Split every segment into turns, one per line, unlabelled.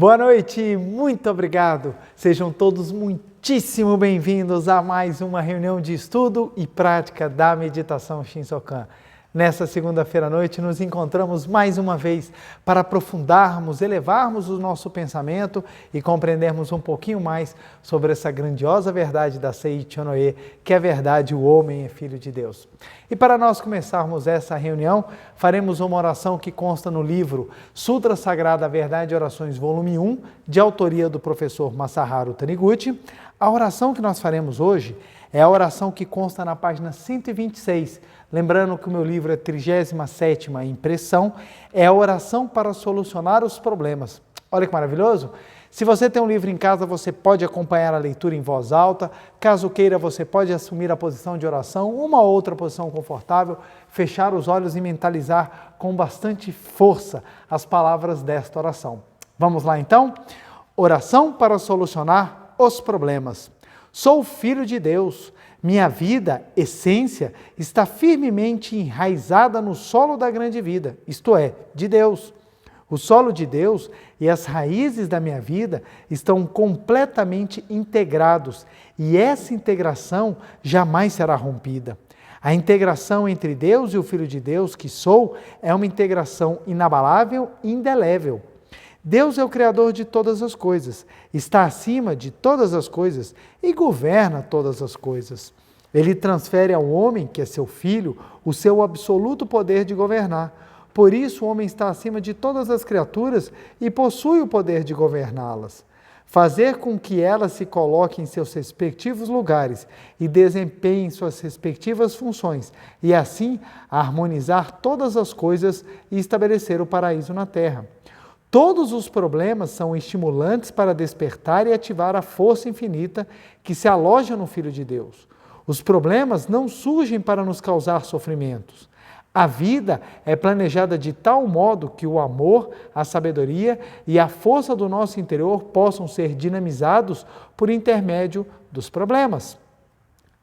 Boa noite, muito obrigado. Sejam todos muitíssimo bem-vindos a mais uma reunião de estudo e prática da meditação Shinsokan. Nessa segunda-feira à noite nos encontramos mais uma vez para aprofundarmos, elevarmos o nosso pensamento e compreendermos um pouquinho mais sobre essa grandiosa verdade da Seiichi Onoe, que é a verdade, o homem é filho de Deus. E para nós começarmos essa reunião, faremos uma oração que consta no livro Sutra Sagrada Verdade e Orações, volume 1, de autoria do professor Masaharu Taniguchi. A oração que nós faremos hoje é a oração que consta na página 126, lembrando que o meu livro é 37ª impressão, é a oração para solucionar os problemas. Olha que maravilhoso! Se você tem um livro em casa, você pode acompanhar a leitura em voz alta. Caso queira, você pode assumir a posição de oração, uma ou outra posição confortável, fechar os olhos e mentalizar com bastante força as palavras desta oração. Vamos lá então? Oração para solucionar os problemas. Sou filho de Deus. Minha vida, essência, está firmemente enraizada no solo da grande vida, isto é, de Deus. O solo de Deus e as raízes da minha vida estão completamente integrados e essa integração jamais será rompida. A integração entre Deus e o Filho de Deus, que sou, é uma integração inabalável e indelével. Deus é o Criador de todas as coisas, está acima de todas as coisas e governa todas as coisas. Ele transfere ao homem, que é seu filho, o seu absoluto poder de governar. Por isso, o homem está acima de todas as criaturas e possui o poder de governá-las. Fazer com que elas se coloquem em seus respectivos lugares e desempenhem suas respectivas funções, e assim harmonizar todas as coisas e estabelecer o paraíso na Terra. Todos os problemas são estimulantes para despertar e ativar a força infinita que se aloja no Filho de Deus. Os problemas não surgem para nos causar sofrimentos. A vida é planejada de tal modo que o amor, a sabedoria e a força do nosso interior possam ser dinamizados por intermédio dos problemas.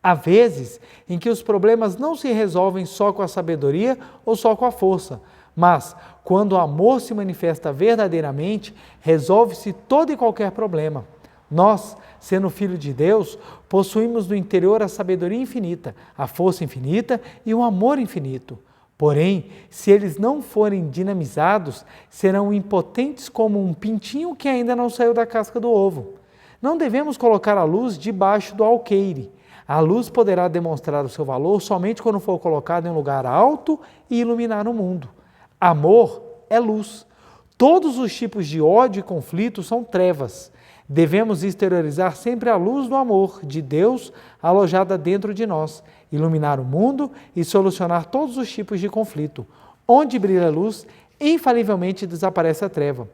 Há vezes em que os problemas não se resolvem só com a sabedoria ou só com a força, mas, quando o amor se manifesta verdadeiramente, resolve-se todo e qualquer problema. Nós, sendo filho de Deus, possuímos no interior a sabedoria infinita, a força infinita e o amor infinito. Porém, se eles não forem dinamizados, serão impotentes como um pintinho que ainda não saiu da casca do ovo. Não devemos colocar a luz debaixo do alqueire. A luz poderá demonstrar o seu valor somente quando for colocada em um lugar alto e iluminar o mundo. Amor é luz. Todos os tipos de ódio e conflito são trevas. Devemos exteriorizar sempre a luz do amor de Deus alojada dentro de nós, iluminar o mundo e solucionar todos os tipos de conflito. Onde brilha a luz, infalivelmente desaparece a treva.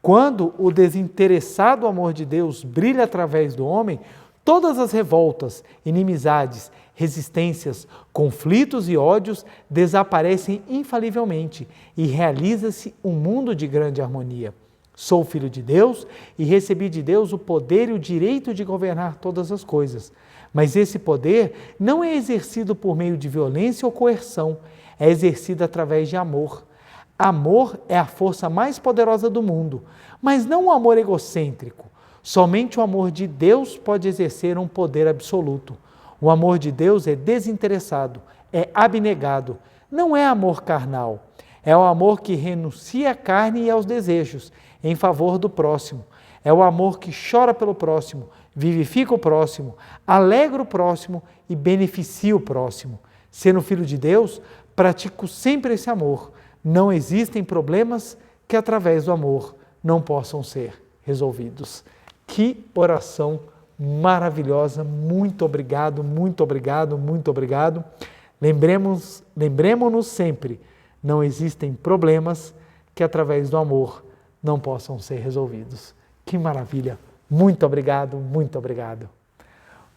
Quando o desinteressado amor de Deus brilha através do homem, todas as revoltas, inimizades, resistências, conflitos e ódios desaparecem infalivelmente e realiza-se um mundo de grande harmonia. Sou filho de Deus e recebi de Deus o poder e o direito de governar todas as coisas. Mas esse poder não é exercido por meio de violência ou coerção, é exercido através de amor. Amor é a força mais poderosa do mundo, mas não um amor egocêntrico. Somente o amor de Deus pode exercer um poder absoluto. O amor de Deus é desinteressado, é abnegado, não é amor carnal. É o amor que renuncia à carne e aos desejos, em favor do próximo. É o amor que chora pelo próximo, vivifica o próximo, alegra o próximo e beneficia o próximo. Sendo filho de Deus, pratico sempre esse amor. Não existem problemas que através do amor não possam ser resolvidos. Que oração maravilhosa, muito obrigado, muito obrigado, muito obrigado. Lembremos-nos sempre, não existem problemas que através do amor não possam ser resolvidos. Que maravilha, muito obrigado, muito obrigado.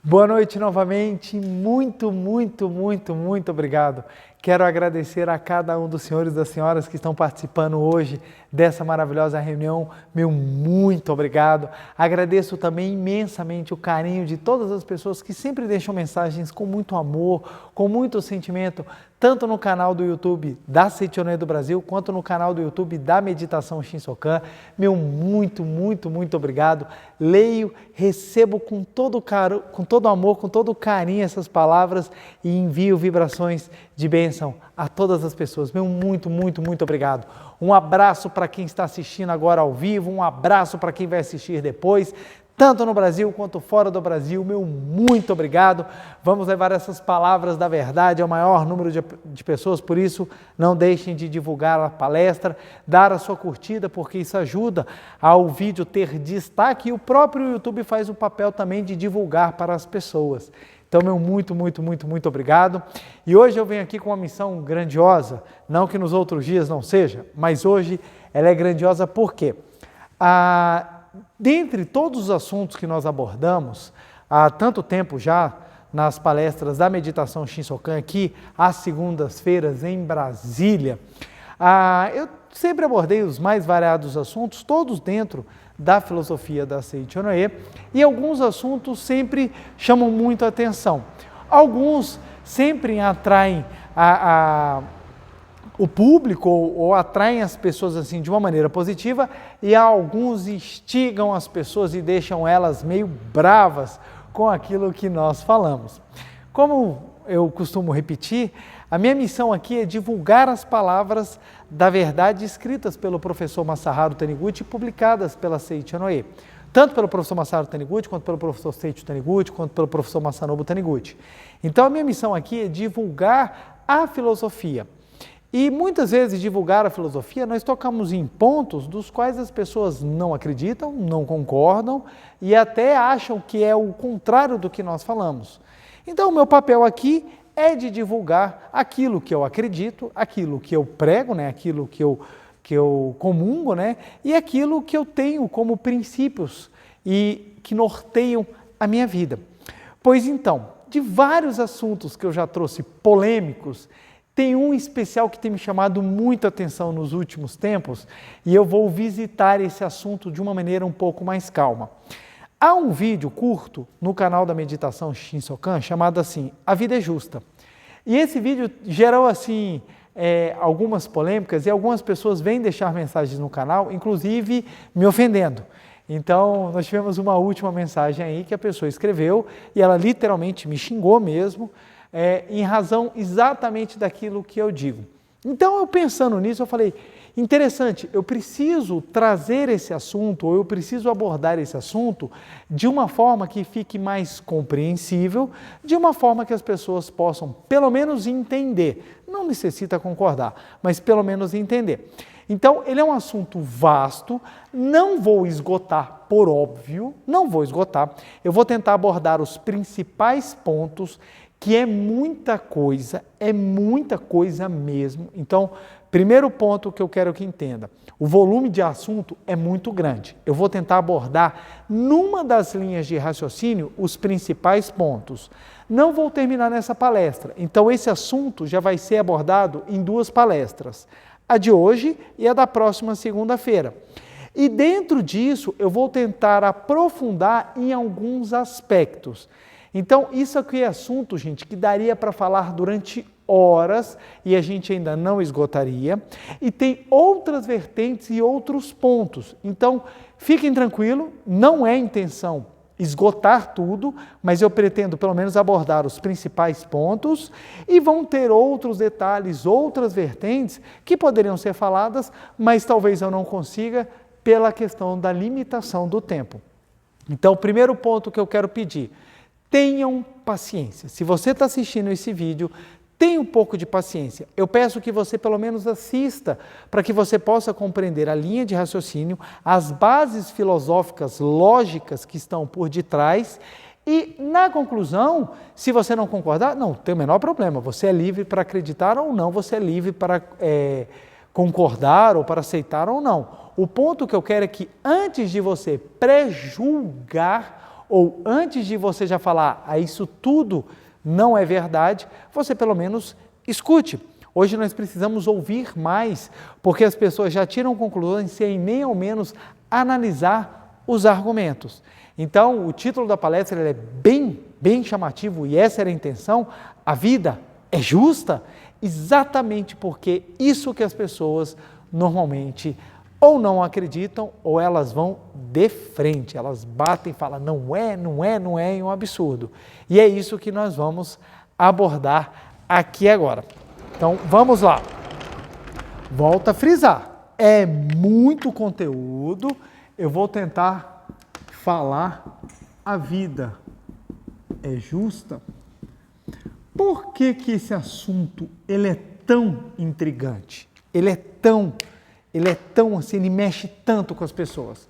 Boa noite novamente, muito obrigado. Quero agradecer a cada um dos senhores e das senhoras que estão participando hoje dessa maravilhosa reunião. Meu muito obrigado. Agradeço também imensamente o carinho de todas as pessoas que sempre deixam mensagens com muito amor, com muito sentimento, tanto no canal do YouTube da Seichonoye do Brasil, quanto no canal do YouTube da Meditação Shinsokan. Meu muito obrigado. Leio, recebo com todo amor, com todo carinho essas palavras e envio vibrações de bênção a todas as pessoas. Meu muito obrigado. Um abraço para quem está assistindo agora ao vivo, um abraço para quem vai assistir depois, tanto no Brasil quanto fora do Brasil. Meu muito obrigado. Vamos levar essas palavras da verdade ao maior número de pessoas, por isso não deixem de divulgar a palestra, dar a sua curtida, porque isso ajuda ao vídeo ter destaque e o próprio YouTube faz o papel também de divulgar para as pessoas. Então, meu muito obrigado. E hoje eu venho aqui com uma missão grandiosa, não que nos outros dias não seja, mas hoje ela é grandiosa porque, dentre todos os assuntos que nós abordamos há tanto tempo já, nas palestras da Meditação Shinsokan aqui, às segundas-feiras em Brasília, eu sempre abordei os mais variados assuntos, todos dentro da filosofia da Seichonoye, e alguns assuntos sempre chamam muito a atenção. Alguns sempre atraem o público ou atraem as pessoas assim de uma maneira positiva, e alguns instigam as pessoas e deixam elas meio bravas com aquilo que nós falamos. Como eu costumo repetir, a minha missão aqui é divulgar as palavras da verdade escritas pelo professor Masaharu Taniguchi e publicadas pela Seichonoye, tanto pelo professor Masaharu Taniguchi, quanto pelo professor Seiichi Taniguchi, quanto pelo professor Masanobu Taniguchi. Então a minha missão aqui é divulgar a filosofia. E muitas vezes divulgar a filosofia nós tocamos em pontos dos quais as pessoas não acreditam, não concordam e até acham que é o contrário do que nós falamos. Então o meu papel aqui é de divulgar aquilo que eu acredito, aquilo que eu prego, né, aquilo que eu comungo, né, e aquilo que eu tenho como princípios e que norteiam a minha vida. Pois então, de vários assuntos que eu já trouxe polêmicos, tem um especial que tem me chamado muita atenção nos últimos tempos e eu vou visitar esse assunto de uma maneira um pouco mais calma. Há um vídeo curto no canal da Meditação Shinsokan chamado assim, A Vida é Justa. E esse vídeo gerou assim algumas polêmicas e algumas pessoas vêm deixar mensagens no canal, inclusive me ofendendo. Então, nós tivemos uma última mensagem aí que a pessoa escreveu e ela literalmente me xingou mesmo, em razão exatamente daquilo que eu digo. Então, eu pensando nisso, eu falei, interessante, eu preciso trazer esse assunto, ou eu preciso abordar esse assunto de uma forma que fique mais compreensível, de uma forma que as pessoas possam, pelo menos, entender. Não necessita concordar, mas pelo menos entender. Então, ele é um assunto vasto, não vou esgotar, por óbvio, não vou esgotar. Eu vou tentar abordar os principais pontos, que é muita coisa mesmo. Então, primeiro ponto que eu quero que entenda, o volume de assunto é muito grande. Eu vou tentar abordar numa das linhas de raciocínio os principais pontos. Não vou terminar nessa palestra, então esse assunto já vai ser abordado em duas palestras, a de hoje e a da próxima segunda-feira. E dentro disso eu vou tentar aprofundar em alguns aspectos. Então, isso aqui é assunto, gente, que daria para falar durante horas e a gente ainda não esgotaria. E tem outras vertentes e outros pontos. Então, fiquem tranquilos, não é intenção esgotar tudo, mas eu pretendo pelo menos abordar os principais pontos e vão ter outros detalhes, outras vertentes que poderiam ser faladas, mas talvez eu não consiga pela questão da limitação do tempo. Então, o primeiro ponto que eu quero pedir, tenham paciência. Se você está assistindo esse vídeo, tenha um pouco de paciência. Eu peço que você pelo menos assista para que você possa compreender a linha de raciocínio, as bases filosóficas, lógicas que estão por detrás e, na conclusão, se você não concordar, não tem o menor problema. Você é livre para acreditar ou não, você é livre para concordar ou para aceitar ou não. O ponto que eu quero é que antes de você pré-julgar ou antes de você já falar, isso tudo não é verdade, você pelo menos escute. Hoje nós precisamos ouvir mais, porque as pessoas já tiram conclusões sem nem ao menos analisar os argumentos. Então, o título da palestra é bem chamativo, e essa era a intenção. A vida é justa? Exatamente porque isso que as pessoas normalmente ou não acreditam, ou elas vão de frente, elas batem e falam, não é, é um absurdo. E é isso que nós vamos abordar aqui agora. Então, vamos lá. Volto a frisar, é muito conteúdo, eu vou tentar falar a vida é justa. Por que que esse assunto ele é tão intrigante? Ele é tão assim, ele mexe tanto com as pessoas.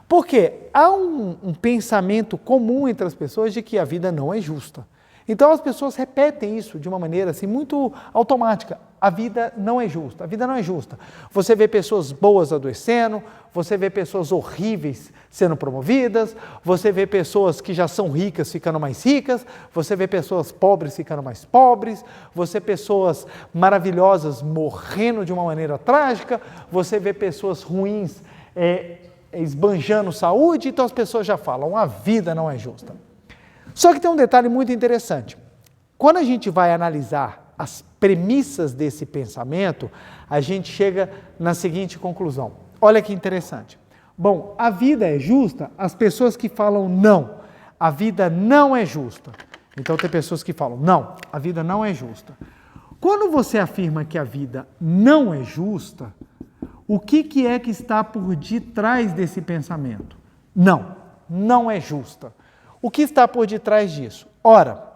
Porque há um pensamento comum entre as pessoas de que a vida não é justa. Então as pessoas repetem isso de uma maneira assim muito automática. A vida não é justa, a vida não é justa. Você vê pessoas boas adoecendo, você vê pessoas horríveis sendo promovidas, você vê pessoas que já são ricas ficando mais ricas, você vê pessoas pobres ficando mais pobres, você vê pessoas maravilhosas morrendo de uma maneira trágica, você vê pessoas ruins esbanjando saúde, então as pessoas já falam, a vida não é justa. Só que tem um detalhe muito interessante. Quando a gente vai analisar as premissas desse pensamento, a gente chega na seguinte conclusão. Olha que interessante. Bom, a vida é justa? As pessoas que falam não, a vida não é justa. Então tem pessoas que falam, não, a vida não é justa. Quando você afirma que a vida não é justa, o que é que está por detrás desse pensamento? Não é justa. O que está por detrás disso? Ora,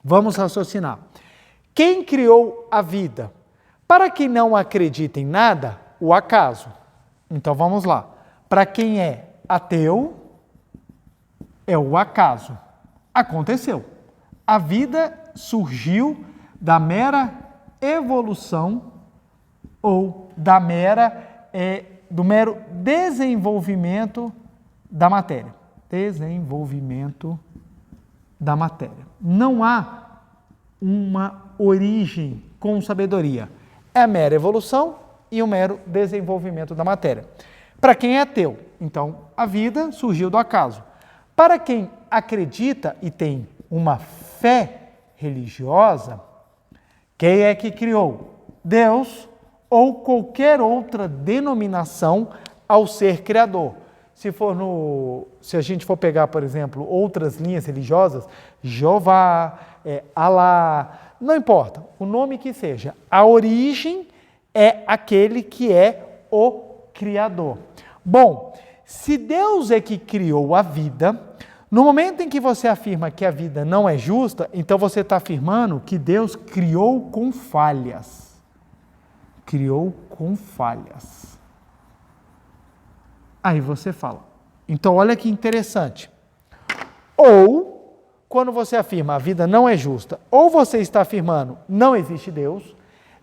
vamos raciocinar. Quem criou a vida? Para quem não acredita em nada, o acaso. Então vamos lá. Para quem é ateu, é o acaso. Aconteceu. A vida surgiu da mera evolução ou do mero desenvolvimento da matéria. Desenvolvimento da matéria. Não há uma origem com sabedoria. É a mera evolução e o mero desenvolvimento da matéria. Para quem é ateu, então, a vida surgiu do acaso. Para quem acredita e tem uma fé religiosa, quem é que criou? Deus ou qualquer outra denominação ao ser criador. Se a gente for pegar, por exemplo, outras linhas religiosas, Jeová, Alá, não importa, o nome que seja, a origem é aquele que é o Criador. Bom, se Deus é que criou a vida, no momento em que você afirma que a vida não é justa, então você está afirmando que Deus criou com falhas. Criou com falhas. Aí você fala. Então, olha que interessante. Ou, quando você afirma a vida não é justa, ou você está afirmando não existe Deus,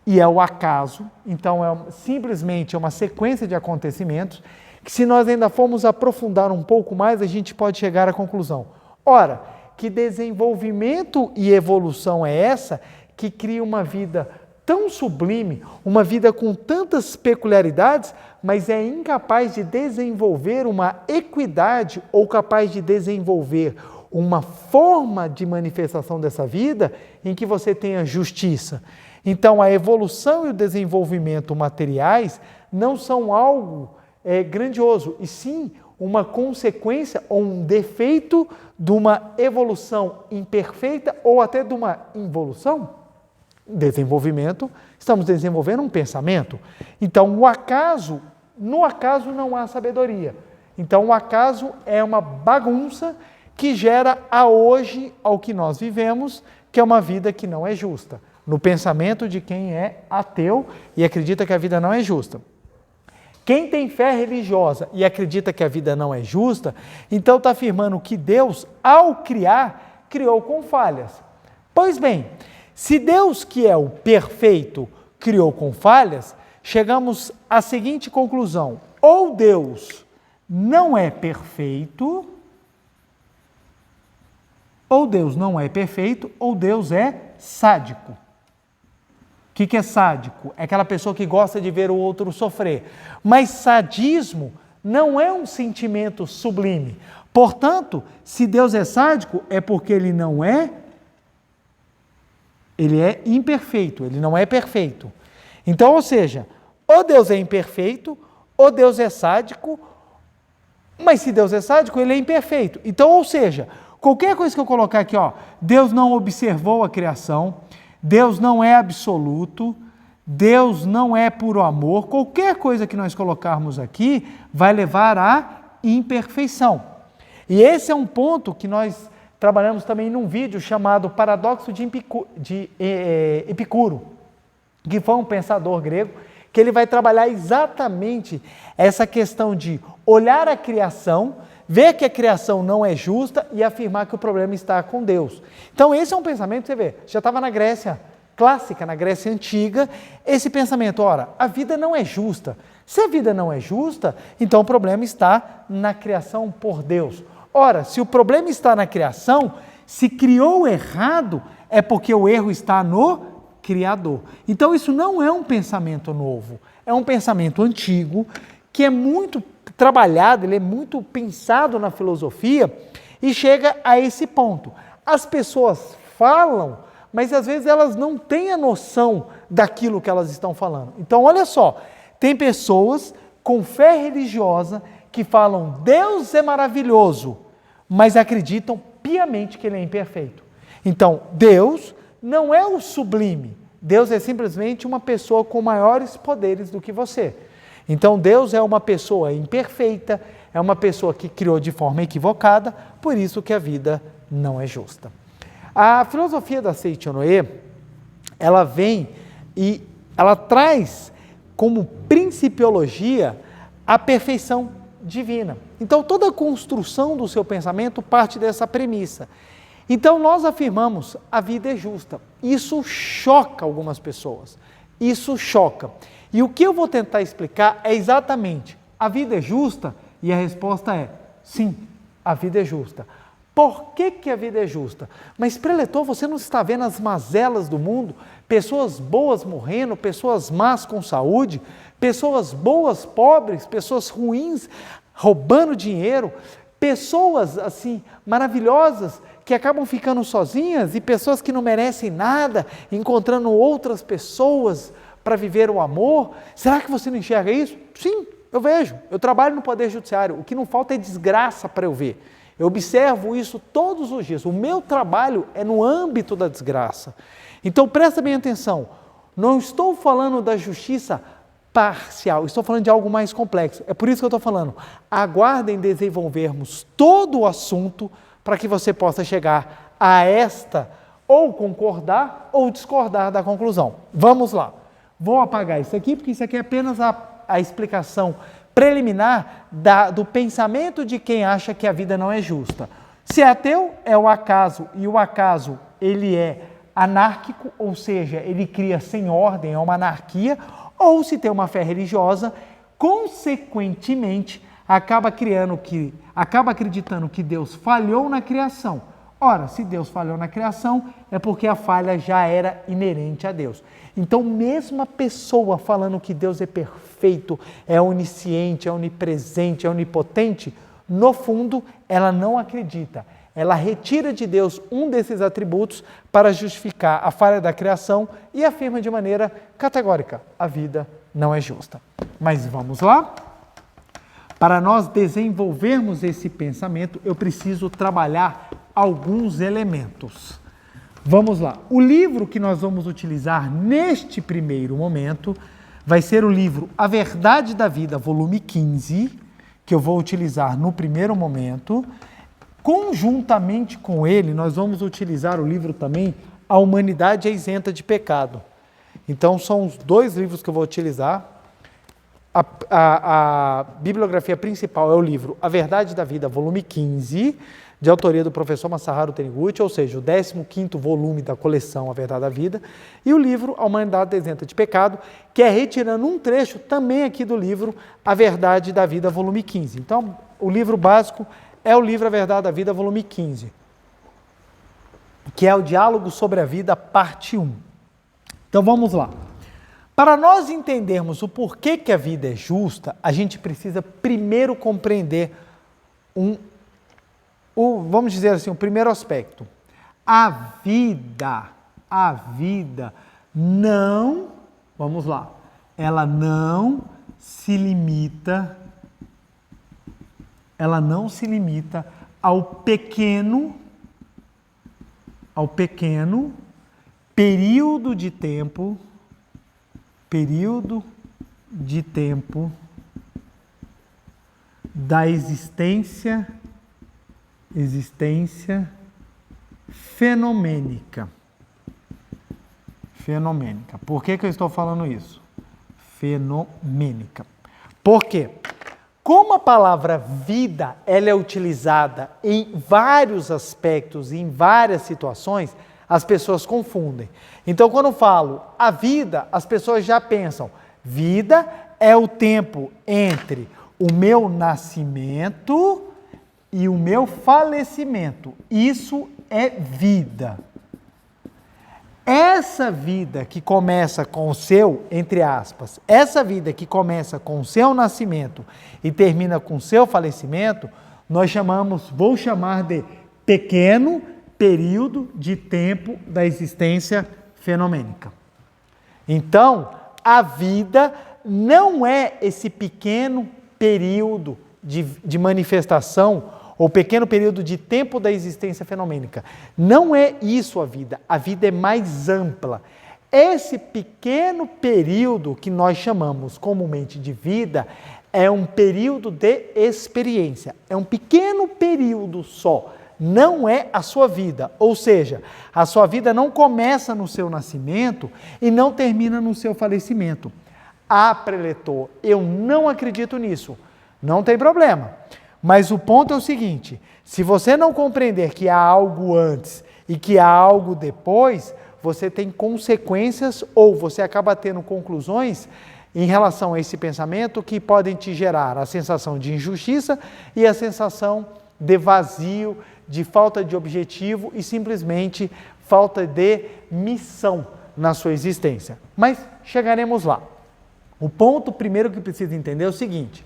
e é o acaso, então simplesmente uma sequência de acontecimentos, que se nós ainda formos aprofundar um pouco mais, a gente pode chegar à conclusão. Ora, que desenvolvimento e evolução é essa que cria uma vida tão sublime, uma vida com tantas peculiaridades, mas é incapaz de desenvolver uma equidade ou capaz de desenvolver uma forma de manifestação dessa vida em que você tenha justiça. Então, a evolução e o desenvolvimento materiais não são algo grandioso, e sim uma consequência ou um defeito de uma evolução imperfeita ou até de uma involução. Desenvolvimento, estamos desenvolvendo um pensamento. Então, no acaso não há sabedoria. Então, o acaso é uma bagunça que gera hoje ao que nós vivemos, que é uma vida que não é justa. No pensamento de quem é ateu e acredita que a vida não é justa. Quem tem fé religiosa e acredita que a vida não é justa, então está afirmando que Deus, ao criar, criou com falhas. Pois bem, se Deus, que é o perfeito, criou com falhas, chegamos à seguinte conclusão: ou Deus não é perfeito, ou Deus é sádico. O que é sádico? É aquela pessoa que gosta de ver o outro sofrer. Mas sadismo não é um sentimento sublime. Portanto, se Deus é sádico, é porque ele é imperfeito, ele não é perfeito. Então, ou seja, ou Deus é imperfeito, ou Deus é sádico, mas se Deus é sádico, ele é imperfeito. Então, ou seja, qualquer coisa que eu colocar aqui, ó, Deus não observou a criação, Deus não é absoluto, Deus não é puro amor, qualquer coisa que nós colocarmos aqui vai levar à imperfeição. E esse é um ponto que nós trabalhamos também num vídeo chamado Paradoxo de Epicuro, que foi um pensador grego, que ele vai trabalhar exatamente essa questão de olhar a criação, ver que a criação não é justa e afirmar que o problema está com Deus. Então esse é um pensamento, você vê, já estava na Grécia clássica, na Grécia antiga, esse pensamento, ora, a vida não é justa. Se a vida não é justa, então o problema está na criação por Deus. Ora, se o problema está na criação, se criou errado, é porque o erro está no Criador. Então isso não é um pensamento novo, é um pensamento antigo, que é muito trabalhado, ele é muito pensado na filosofia e chega a esse ponto. As pessoas falam, mas às vezes elas não têm a noção daquilo que elas estão falando. Então olha só, tem pessoas com fé religiosa que falam Deus é maravilhoso, mas acreditam piamente que ele é imperfeito. Então Deus não é o sublime, Deus é simplesmente uma pessoa com maiores poderes do que você. Então Deus é uma pessoa imperfeita, é uma pessoa que criou de forma equivocada, por isso que a vida não é justa. A filosofia da Seichonoye, ela vem e ela traz como principiologia a perfeição divina. Então toda a construção do seu pensamento parte dessa premissa. Então nós afirmamos a vida é justa. Isso choca algumas pessoas. Isso choca. E o que eu vou tentar explicar é exatamente, a vida é justa? E a resposta é, sim, a vida é justa. Por que a vida é justa? Mas, preletor, você não está vendo as mazelas do mundo? Pessoas boas morrendo, pessoas más com saúde, pessoas boas pobres, pessoas ruins roubando dinheiro, pessoas assim maravilhosas que acabam ficando sozinhas e pessoas que não merecem nada, encontrando outras pessoas para viver o amor. Será que você não enxerga isso? Sim, eu vejo. Eu trabalho no Poder Judiciário. O que não falta é desgraça para eu ver. Eu observo isso todos os dias. O meu trabalho é no âmbito da desgraça. Então, presta bem atenção. Não estou falando da justiça parcial, estou falando de algo mais complexo. É por isso que eu estou falando. Aguardem desenvolvermos todo o assunto para que você possa chegar a esta, ou concordar ou discordar da conclusão. Vamos lá. Vou apagar isso aqui, porque isso aqui é apenas a explicação preliminar do pensamento de quem acha que a vida não é justa. Se é ateu, é o acaso, e o acaso ele é anárquico, ou seja, ele cria sem ordem, é uma anarquia, ou se tem uma fé religiosa, consequentemente, acaba acreditando que Deus falhou na criação. Ora, se Deus falhou na criação, é porque a falha já era inerente a Deus. Então, mesmo a pessoa falando que Deus é perfeito, é onisciente, é onipresente, é onipotente, no fundo, ela não acredita. Ela retira de Deus um desses atributos para justificar a falha da criação e afirma de maneira categórica, a vida não é justa. Mas vamos lá? Para nós desenvolvermos esse pensamento, eu preciso trabalhar alguns elementos. Vamos lá. O livro que nós vamos utilizar neste primeiro momento vai ser o livro A Verdade da Vida, volume 15, que eu vou utilizar no primeiro momento. Conjuntamente com ele, nós vamos utilizar o livro também A Humanidade é Isenta de Pecado. Então, são os dois livros que eu vou utilizar. A bibliografia principal é o livro A Verdade da Vida, volume 15, de autoria do professor Masaharu Taniguchi, ou seja, o 15º volume da coleção A Verdade da Vida, e o livro A Humanidade Isenta de Pecado, que é retirando um trecho também aqui do livro A Verdade da Vida, volume 15. Então, o livro básico é o livro A Verdade da Vida, volume 15, que é o Diálogo sobre a Vida, parte 1. Então, vamos lá. Para nós entendermos o porquê que a vida é justa, a gente precisa primeiro compreender vamos dizer assim, o primeiro aspecto. A vida não, vamos lá, ela não se limita ao pequeno período de tempo da existência fenomênica. Por que eu estou falando isso? Fenomênica. Por quê? Como a palavra vida ela é utilizada em vários aspectos, em várias situações, as pessoas confundem. Então, quando eu falo a vida, as pessoas já pensam, vida é o tempo entre o meu nascimento e o meu falecimento. Isso é vida. Essa vida que começa com o seu, entre aspas, essa vida que começa com o seu nascimento e termina com o seu falecimento, vou chamar de pequeno período de tempo da existência fenomênica. Então, a vida não é esse pequeno período de manifestação ou pequeno período de tempo da existência fenomênica. Não é isso a vida é mais ampla. Esse pequeno período que nós chamamos comumente de vida é um período de experiência, é um pequeno período só, não é a sua vida, ou seja, a sua vida não começa no seu nascimento e não termina no seu falecimento. Ah, preletor, eu não acredito nisso, não tem problema. Mas o ponto é o seguinte, se você não compreender que há algo antes e que há algo depois, você tem consequências ou você acaba tendo conclusões em relação a esse pensamento que podem te gerar a sensação de injustiça e a sensação de vazio, de falta de objetivo e simplesmente falta de missão na sua existência. Mas chegaremos lá. O ponto primeiro que precisa entender é o seguinte,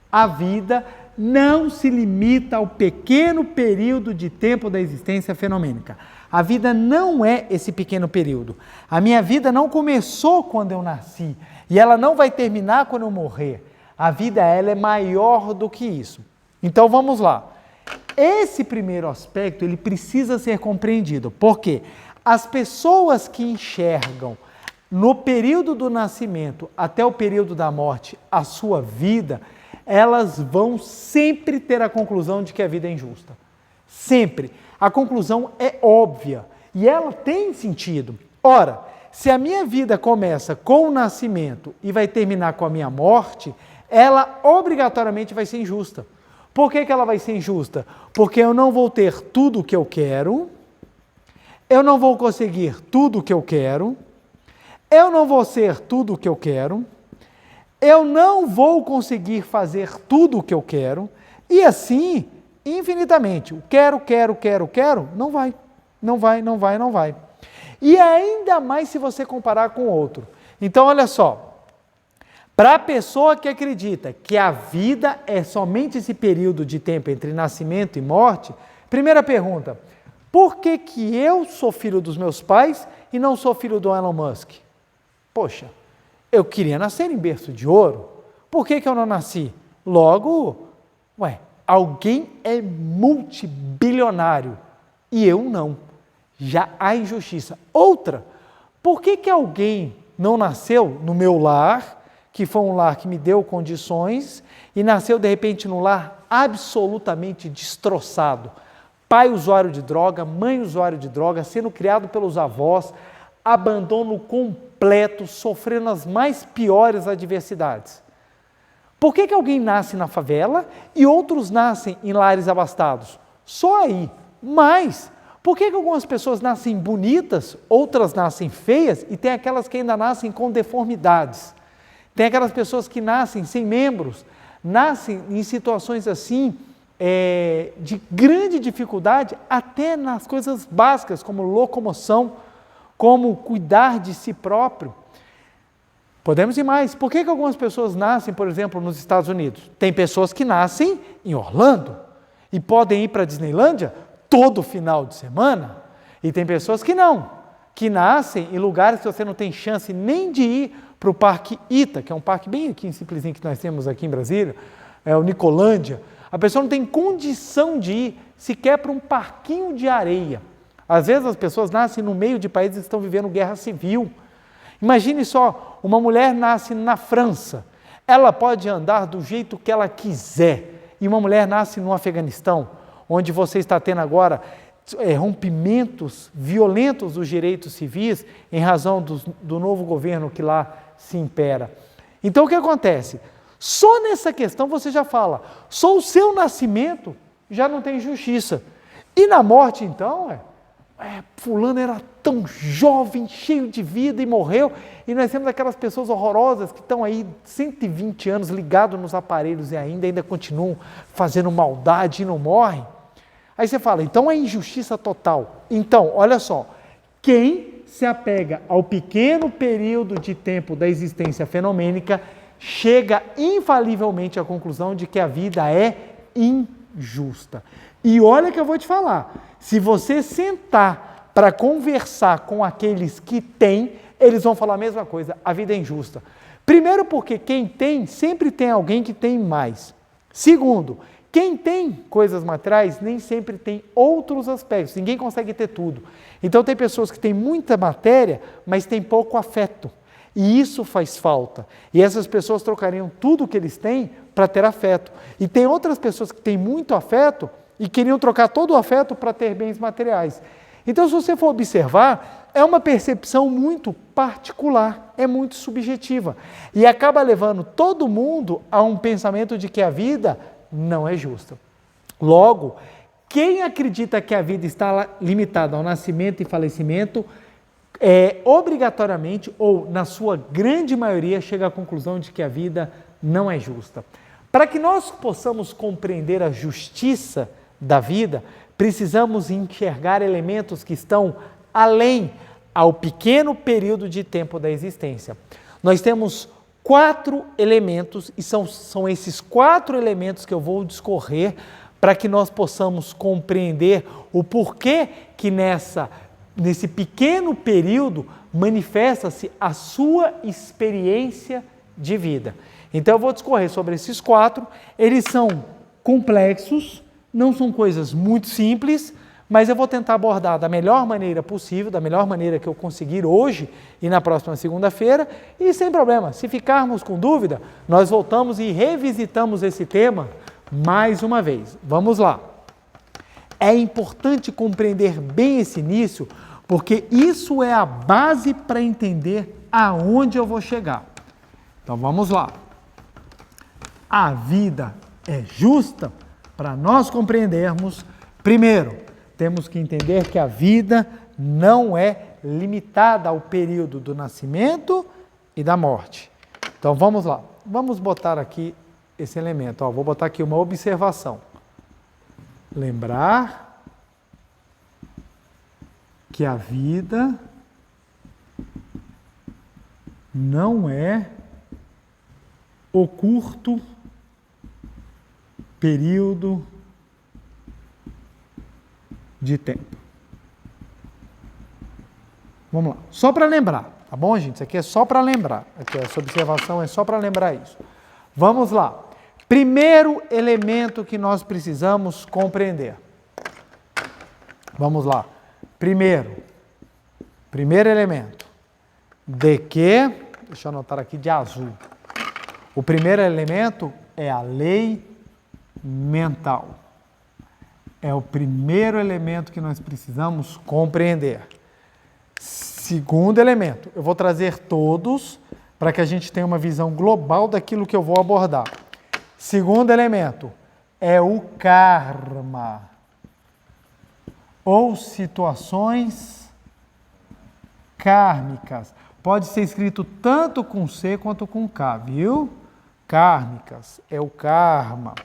a vida não se limita ao pequeno período de tempo da existência fenomênica. A vida não é esse pequeno período. A minha vida não começou quando eu nasci e ela não vai terminar quando eu morrer. A vida ela é maior do que isso. Então vamos lá. Esse primeiro aspecto ele precisa ser compreendido. Por quê? As pessoas que enxergam no período do nascimento até o período da morte a sua vida, elas vão sempre ter a conclusão de que a vida é injusta. Sempre. A conclusão é óbvia e ela tem sentido. Ora, se a minha vida começa com o nascimento e vai terminar com a minha morte, ela obrigatoriamente vai ser injusta. Por que ela vai ser injusta? Porque eu não vou ter tudo o que eu quero, eu não vou conseguir tudo o que eu quero, eu não vou ser tudo o que eu quero, eu não vou conseguir fazer tudo o que eu quero, e assim, infinitamente, o quero, não vai. E ainda mais se você comparar com outro. Então, olha só, para a pessoa que acredita que a vida é somente esse período de tempo entre nascimento e morte, primeira pergunta, por que eu sou filho dos meus pais e não sou filho do Elon Musk? Poxa, eu queria nascer em berço de ouro. Por que eu não nasci? Logo, alguém é multibilionário e eu não. Já há injustiça. Outra, por que alguém não nasceu no meu lar, que foi um lar que me deu condições, e nasceu de repente num lar absolutamente destroçado? Pai usuário de droga, mãe usuário de droga, sendo criado pelos avós, abandono completo, sofrendo as mais piores adversidades. Por que alguém nasce na favela e outros nascem em lares abastados? Só aí. Mas, por que algumas pessoas nascem bonitas, outras nascem feias e tem aquelas que ainda nascem com deformidades? Tem aquelas pessoas que nascem sem membros, nascem em situações assim, de grande dificuldade, até nas coisas básicas, como locomoção, como cuidar de si próprio. Podemos ir mais. Por que algumas pessoas nascem, por exemplo, nos Estados Unidos? Tem pessoas que nascem em Orlando e podem ir para a Disneylândia todo final de semana. E tem pessoas que não, que nascem em lugares que você não tem chance nem de ir para o Parque Ita, que é um parque bem aqui simplesinho que nós temos aqui em Brasília, é o Nicolândia. A pessoa não tem condição de ir sequer para um parquinho de areia. Às vezes as pessoas nascem no meio de países que estão vivendo guerra civil. Imagine só, uma mulher nasce na França, ela pode andar do jeito que ela quiser, e uma mulher nasce no Afeganistão, onde você está tendo agora rompimentos violentos dos direitos civis em razão do novo governo que lá se impera. Então o que acontece? Só nessa questão você já fala, só o seu nascimento já não tem justiça. E na morte então, fulano era tão jovem, cheio de vida e morreu, e nós temos aquelas pessoas horrorosas que estão aí 120 anos ligados nos aparelhos e ainda continuam fazendo maldade e não morrem. Aí você fala, então é injustiça total. Então, olha só, quem se apega ao pequeno período de tempo da existência fenomênica chega infalivelmente à conclusão de que a vida é injusta. E olha que eu vou te falar, se você sentar para conversar com aqueles que têm, eles vão falar a mesma coisa, a vida é injusta. Primeiro porque quem tem, sempre tem alguém que tem mais. Segundo, quem tem coisas materiais nem sempre tem outros aspectos, ninguém consegue ter tudo. Então tem pessoas que têm muita matéria, mas têm pouco afeto. E isso faz falta. E essas pessoas trocariam tudo que eles têm para ter afeto. E tem outras pessoas que têm muito afeto e queriam trocar todo o afeto para ter bens materiais. Então, se você for observar, é uma percepção muito particular, é muito subjetiva. E acaba levando todo mundo a um pensamento de que a vida não é justa. Logo, quem acredita que a vida está limitada ao nascimento e falecimento, obrigatoriamente, ou na sua grande maioria, chega à conclusão de que a vida não é justa. Para que nós possamos compreender a justiça da vida, precisamos enxergar elementos que estão além ao pequeno período de tempo da existência. Nós temos 4 elementos, e são esses 4 elementos que eu vou discorrer para que nós possamos compreender o porquê que nesse pequeno período manifesta-se a sua experiência de vida. Então eu vou discorrer sobre esses 4, eles são complexos, não são coisas muito simples, mas eu vou tentar abordar da melhor maneira possível, da melhor maneira que eu conseguir hoje e na próxima segunda-feira, e sem problema, se ficarmos com dúvida, nós voltamos e revisitamos esse tema mais uma vez. Vamos lá. É importante compreender bem esse início, porque isso é a base para entender aonde eu vou chegar. Então vamos lá. A vida é justa? Para nós compreendermos, primeiro, temos que entender que a vida não é limitada ao período do nascimento e da morte. Então vamos lá, vamos botar aqui esse elemento. Vou botar aqui uma observação. Lembrar que a vida não é o curto período de tempo. Vamos lá, só para lembrar, tá bom, gente? Isso aqui é só para lembrar. Aqui, essa observação é só para lembrar isso. Vamos lá. Primeiro elemento que nós precisamos compreender. Vamos lá. Primeiro elemento. Deixa eu anotar aqui de azul. O primeiro elemento é a lei mental. É o primeiro elemento que nós precisamos compreender. Segundo elemento, eu vou trazer todos para que a gente tenha uma visão global daquilo que eu vou abordar. Segundo elemento é o karma, ou situações kármicas. Pode ser escrito tanto com C quanto com K, viu? Kármicas, é o karma.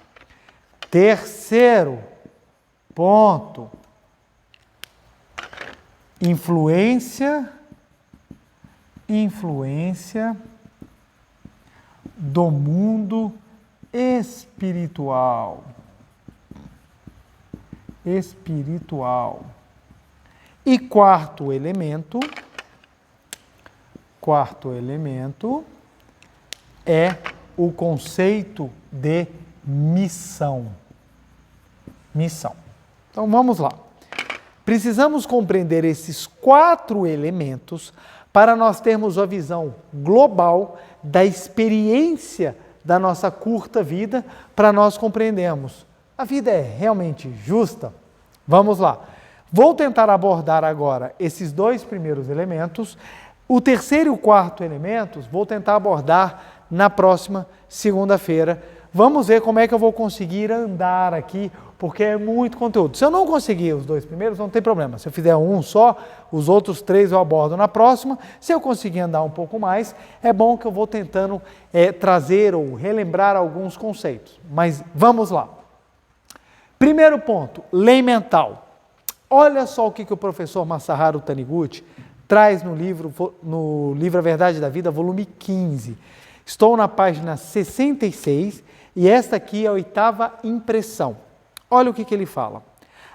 Terceiro ponto, influência do mundo espiritual. E quarto elemento é o conceito de missão. Então vamos lá. Precisamos compreender esses 4 elementos para nós termos a visão global da experiência da nossa curta vida, para nós compreendermos: a vida é realmente justa? Vamos lá. Vou tentar abordar agora esses 2 primeiros elementos. O terceiro e o quarto elementos vou tentar abordar na próxima segunda-feira. Vamos ver como é que eu vou conseguir andar aqui, porque é muito conteúdo. Se eu não conseguir os 2 primeiros, não tem problema. Se eu fizer um só, os outros 3 eu abordo na próxima. Se eu conseguir andar um pouco mais, é bom que eu vou tentando trazer ou relembrar alguns conceitos. Mas vamos lá. Primeiro ponto, lei mental. Olha só o que o professor Masaharu Taniguchi traz no livro A Verdade da Vida, volume 15. Estou na página 66 e esta aqui é a 8ª impressão. Olha o que ele fala.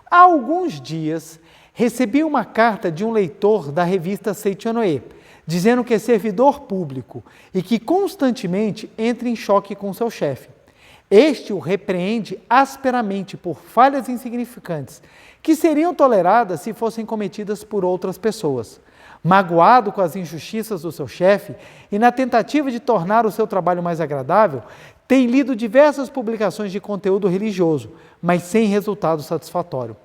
Há alguns dias recebi uma carta de um leitor da revista Seichonoe, dizendo que é servidor público e que constantemente entra em choque com seu chefe. Este o repreende asperamente por falhas insignificantes, que seriam toleradas se fossem cometidas por outras pessoas. Magoado com as injustiças do seu chefe e na tentativa de tornar o seu trabalho mais agradável, tem lido diversas publicações de conteúdo religioso, mas sem resultado satisfatório.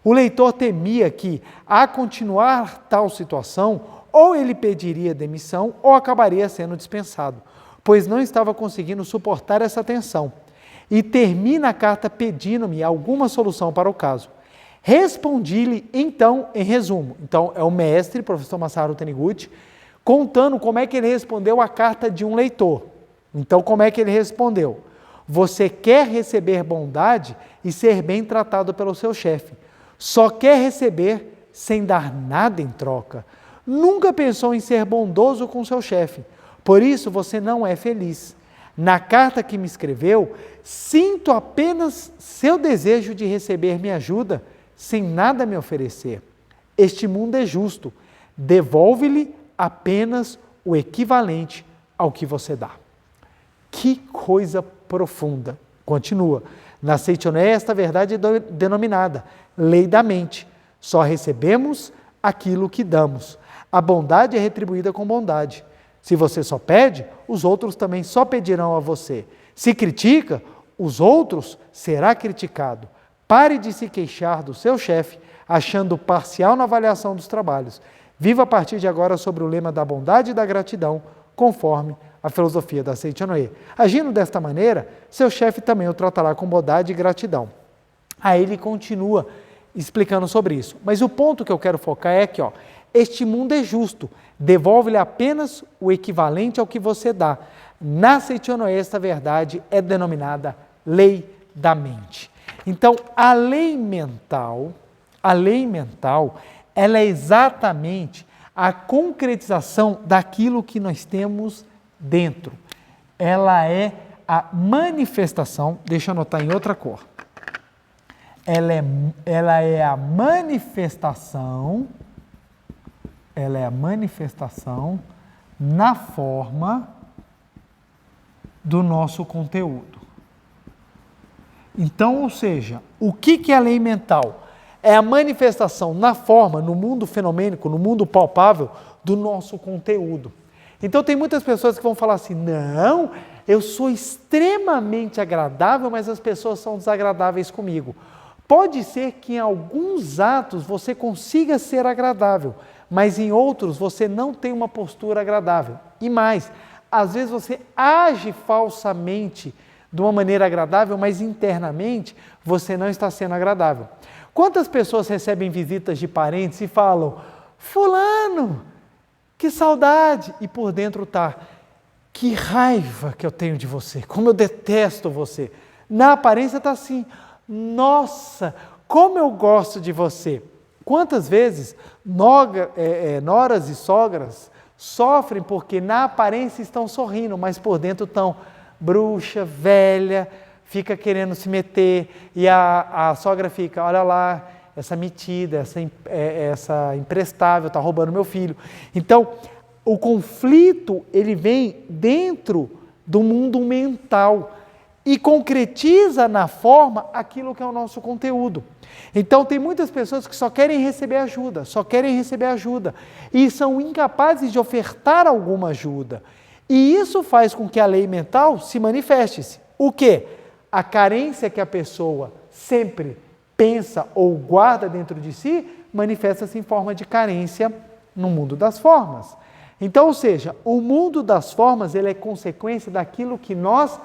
O leitor temia que, a continuar tal situação, ou ele pediria demissão ou acabaria sendo dispensado, pois não estava conseguindo suportar essa tensão. E termina a carta pedindo-me alguma solução para o caso. Respondi-lhe, então, em resumo. Então, é o mestre, professor Masaharu Taniguchi, contando como é que ele respondeu a carta de um leitor. Então, como é que ele respondeu? Você quer receber bondade e ser bem tratado pelo seu chefe. Só quer receber sem dar nada em troca. Nunca pensou em ser bondoso com seu chefe. Por isso, você não é feliz. Na carta que me escreveu, sinto apenas seu desejo de receber minha ajuda sem nada me oferecer. Este mundo é justo. Devolve-lhe apenas o equivalente ao que você dá. Que coisa profunda. Continua. Na Seichonoe, esta verdade é denominada lei da mente. Só recebemos aquilo que damos. A bondade é retribuída com bondade. Se você só pede, os outros também só pedirão a você. Se critica, os outros será criticado. Pare de se queixar do seu chefe, achando parcial na avaliação dos trabalhos. Viva a partir de agora sobre o lema da bondade e da gratidão, conforme a filosofia da Seichonoe. Agindo desta maneira, seu chefe também o tratará com bondade e gratidão. Aí ele continua explicando sobre isso. Mas o ponto que eu quero focar é que, este mundo é justo, devolve-lhe apenas o equivalente ao que você dá. Na Seichonoe, esta verdade é denominada lei da mente. Então, a lei mental, ela é exatamente a concretização daquilo que nós temos dentro. Ela é a manifestação, deixa eu anotar em outra cor. Ela é a manifestação na forma do nosso conteúdo. Então, ou seja, o que é a lei mental? É a manifestação na forma, no mundo fenomênico, no mundo palpável, do nosso conteúdo. Então, tem muitas pessoas que vão falar assim, não, eu sou extremamente agradável, mas as pessoas são desagradáveis comigo. Pode ser que em alguns atos você consiga ser agradável, mas em outros você não tem uma postura agradável. E mais, às vezes você age falsamente de uma maneira agradável, mas internamente você não está sendo agradável. Quantas pessoas recebem visitas de parentes e falam, fulano, que saudade, e por dentro está, que raiva que eu tenho de você, como eu detesto você. Na aparência está assim, nossa, como eu gosto de você. Quantas vezes noras e sogras sofrem porque na aparência estão sorrindo, mas por dentro estão, bruxa, velha, fica querendo se meter e a sogra fica, olha lá, essa metida, essa imprestável está roubando meu filho. Então, o conflito, ele vem dentro do mundo mental e concretiza na forma aquilo que é o nosso conteúdo. Então, tem muitas pessoas que só querem receber ajuda e são incapazes de ofertar alguma ajuda. E isso faz com que a lei mental se manifeste. O quê? A carência que a pessoa sempre pensa ou guarda dentro de si, manifesta-se em forma de carência no mundo das formas. Então, ou seja, o mundo das formas, ele é consequência daquilo que nós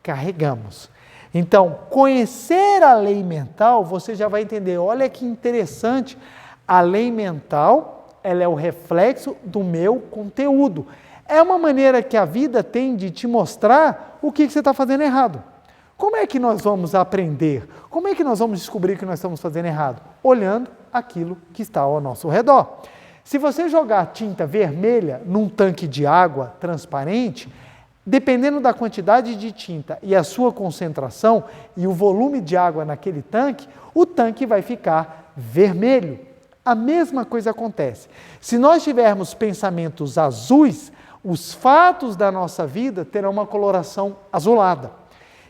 carregamos. Então, conhecer a lei mental, você já vai entender, olha que interessante, a lei mental, ela é o reflexo do meu conteúdo. É uma maneira que a vida tem de te mostrar o que você está fazendo errado. Como é que nós vamos aprender? Como é que nós vamos descobrir que nós estamos fazendo errado? Olhando aquilo que está ao nosso redor. Se você jogar tinta vermelha num tanque de água transparente, dependendo da quantidade de tinta e a sua concentração e o volume de água naquele tanque, o tanque vai ficar vermelho. A mesma coisa acontece. Se nós tivermos pensamentos azuis, os fatos da nossa vida terão uma coloração azulada.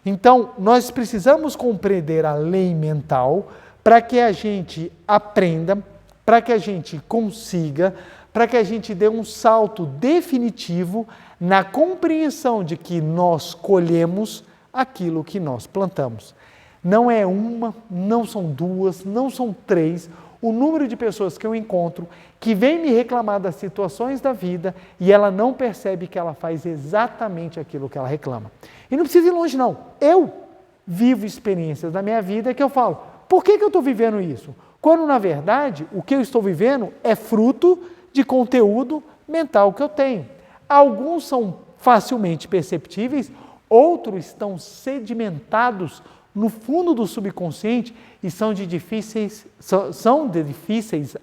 Então, nós precisamos compreender a lei mental para que a gente aprenda, para que a gente consiga, para que a gente dê um salto definitivo na compreensão de que nós colhemos aquilo que nós plantamos. Não é uma, não são duas, não são três, o número de pessoas que eu encontro que vem me reclamar das situações da vida e ela não percebe que ela faz exatamente aquilo que ela reclama. E não precisa ir longe não, eu vivo experiências da minha vida que eu falo, por que eu estou vivendo isso? Quando na verdade o que eu estou vivendo é fruto de conteúdo mental que eu tenho. Alguns são facilmente perceptíveis, outros estão sedimentados no fundo do subconsciente e são de difíceis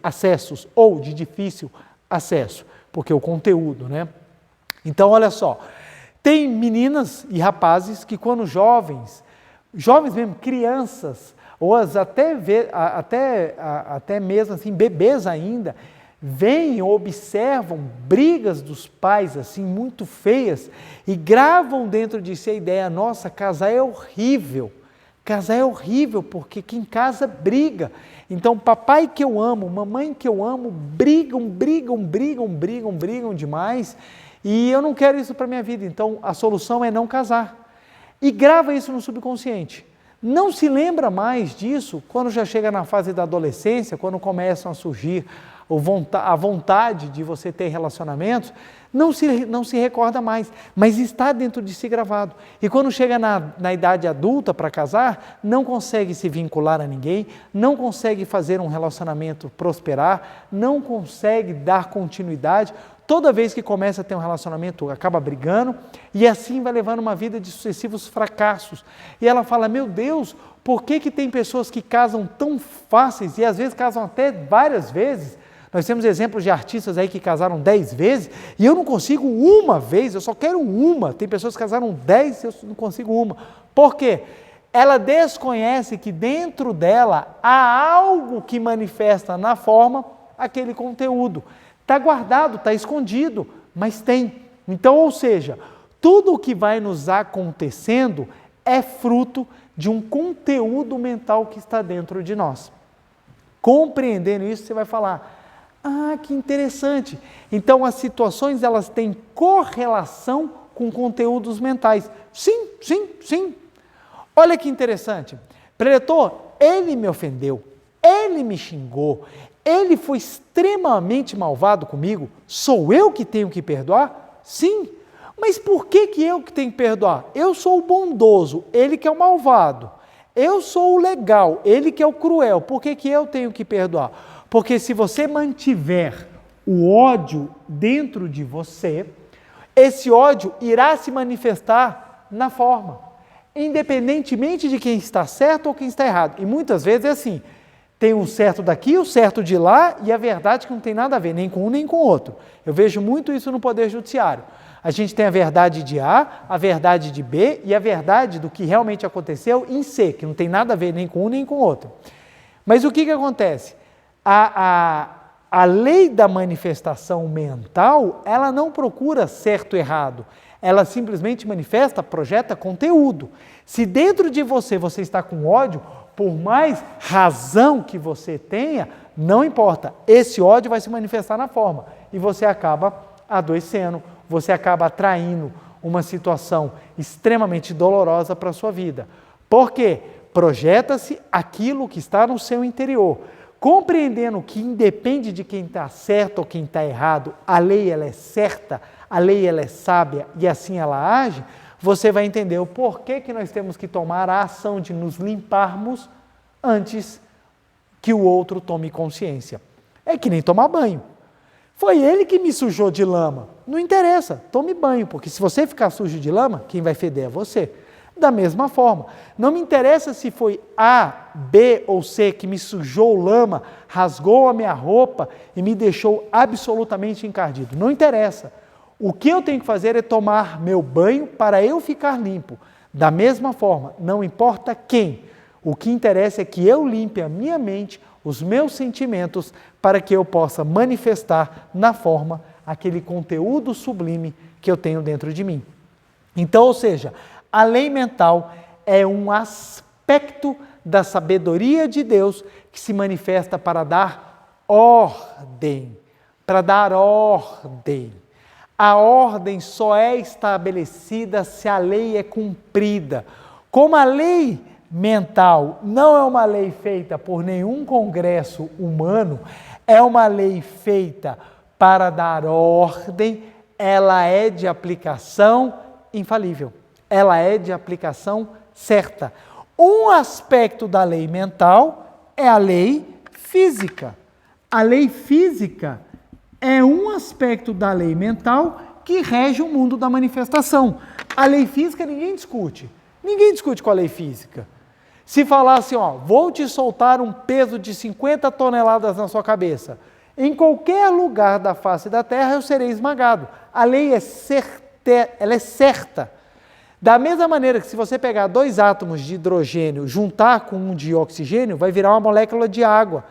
acessos ou de difícil acesso, porque o conteúdo, né? Então, olha só, tem meninas e rapazes que quando jovens mesmo, crianças, ou até mesmo assim, bebês ainda, veem ou observam brigas dos pais assim muito feias e gravam dentro de si a ideia, nossa, casar é horrível porque quem casa briga. Então, papai que eu amo, mamãe que eu amo, brigam demais e eu não quero isso para a minha vida. Então, a solução é não casar. E grava isso no subconsciente. Não se lembra mais disso quando já chega na fase da adolescência, quando começam a surgir a vontade de você ter relacionamentos, não se recorda mais, mas está dentro de si gravado. E quando chega na idade adulta para casar, não consegue se vincular a ninguém, não consegue fazer um relacionamento prosperar, não consegue dar continuidade. Toda vez que começa a ter um relacionamento, acaba brigando e assim vai levando uma vida de sucessivos fracassos. E ela fala, meu Deus, por que tem pessoas que casam tão fáceis e às vezes casam até várias vezes? Nós temos exemplos de artistas aí que casaram 10 vezes e eu não consigo uma vez, eu só quero uma. Tem pessoas que casaram 10 e eu não consigo uma. Por quê? Ela desconhece que dentro dela há algo que manifesta na forma aquele conteúdo. Está guardado, está escondido, mas tem. Então, ou seja, tudo o que vai nos acontecendo é fruto de um conteúdo mental que está dentro de nós. Compreendendo isso, você vai falar, ah, que interessante. Então, as situações, elas têm correlação com conteúdos mentais. Sim. Olha que interessante. Preletor, ele me ofendeu, ele me xingou, ele foi extremamente malvado comigo, sou eu que tenho que perdoar? Sim, mas por que eu que tenho que perdoar? Eu sou o bondoso, ele que é o malvado. Eu sou o legal, ele que é o cruel, por que eu tenho que perdoar? Porque se você mantiver o ódio dentro de você, esse ódio irá se manifestar na forma, independentemente de quem está certo ou quem está errado. E muitas vezes é assim, tem o certo daqui, o certo de lá e a verdade que não tem nada a ver, nem com um nem com o outro. Eu vejo muito isso no Poder Judiciário. A gente tem a verdade de A, a verdade de B e a verdade do que realmente aconteceu em C, que não tem nada a ver nem com um nem com o outro. Mas o que acontece? A lei da manifestação mental, ela não procura certo ou errado, ela simplesmente manifesta, projeta conteúdo. Se dentro de você está com ódio, por mais razão que você tenha, não importa, esse ódio vai se manifestar na forma e você acaba adoecendo, você acaba atraindo uma situação extremamente dolorosa para a sua vida. Por quê? Projeta-se aquilo que está no seu interior. Compreendendo que independe de quem está certo ou quem está errado, a lei ela é certa, a lei ela é sábia e assim ela age, você vai entender o porquê que nós temos que tomar a ação de nos limparmos antes que o outro tome consciência. É que nem tomar banho. Foi ele que me sujou de lama. Não interessa, tome banho, porque se você ficar sujo de lama, quem vai feder é você. Da mesma forma, não me interessa se foi A, B ou C que me sujou lama, rasgou a minha roupa e me deixou absolutamente encardido. Não interessa. O que eu tenho que fazer é tomar meu banho para eu ficar limpo. Da mesma forma, não importa quem, o que interessa é que eu limpe a minha mente, os meus sentimentos, para que eu possa manifestar na forma aquele conteúdo sublime que eu tenho dentro de mim. Então, ou seja, a lei mental é um aspecto da sabedoria de Deus que se manifesta para dar ordem, para dar ordem. A ordem só é estabelecida se a lei é cumprida. Como a lei mental não é uma lei feita por nenhum congresso humano, é uma lei feita para dar ordem, ela é de aplicação infalível. Ela é de aplicação certa. Um aspecto da lei mental é a lei física. A lei física é um aspecto da lei mental que rege o mundo da manifestação. A lei física ninguém discute. Ninguém discute com a lei física. Se falar assim, vou te soltar um peso de 50 toneladas na sua cabeça, em qualquer lugar da face da terra eu serei esmagado. A lei ela é certa. Da mesma maneira que se você pegar 2 átomos de hidrogênio, juntar com um de oxigênio, vai virar uma molécula de água.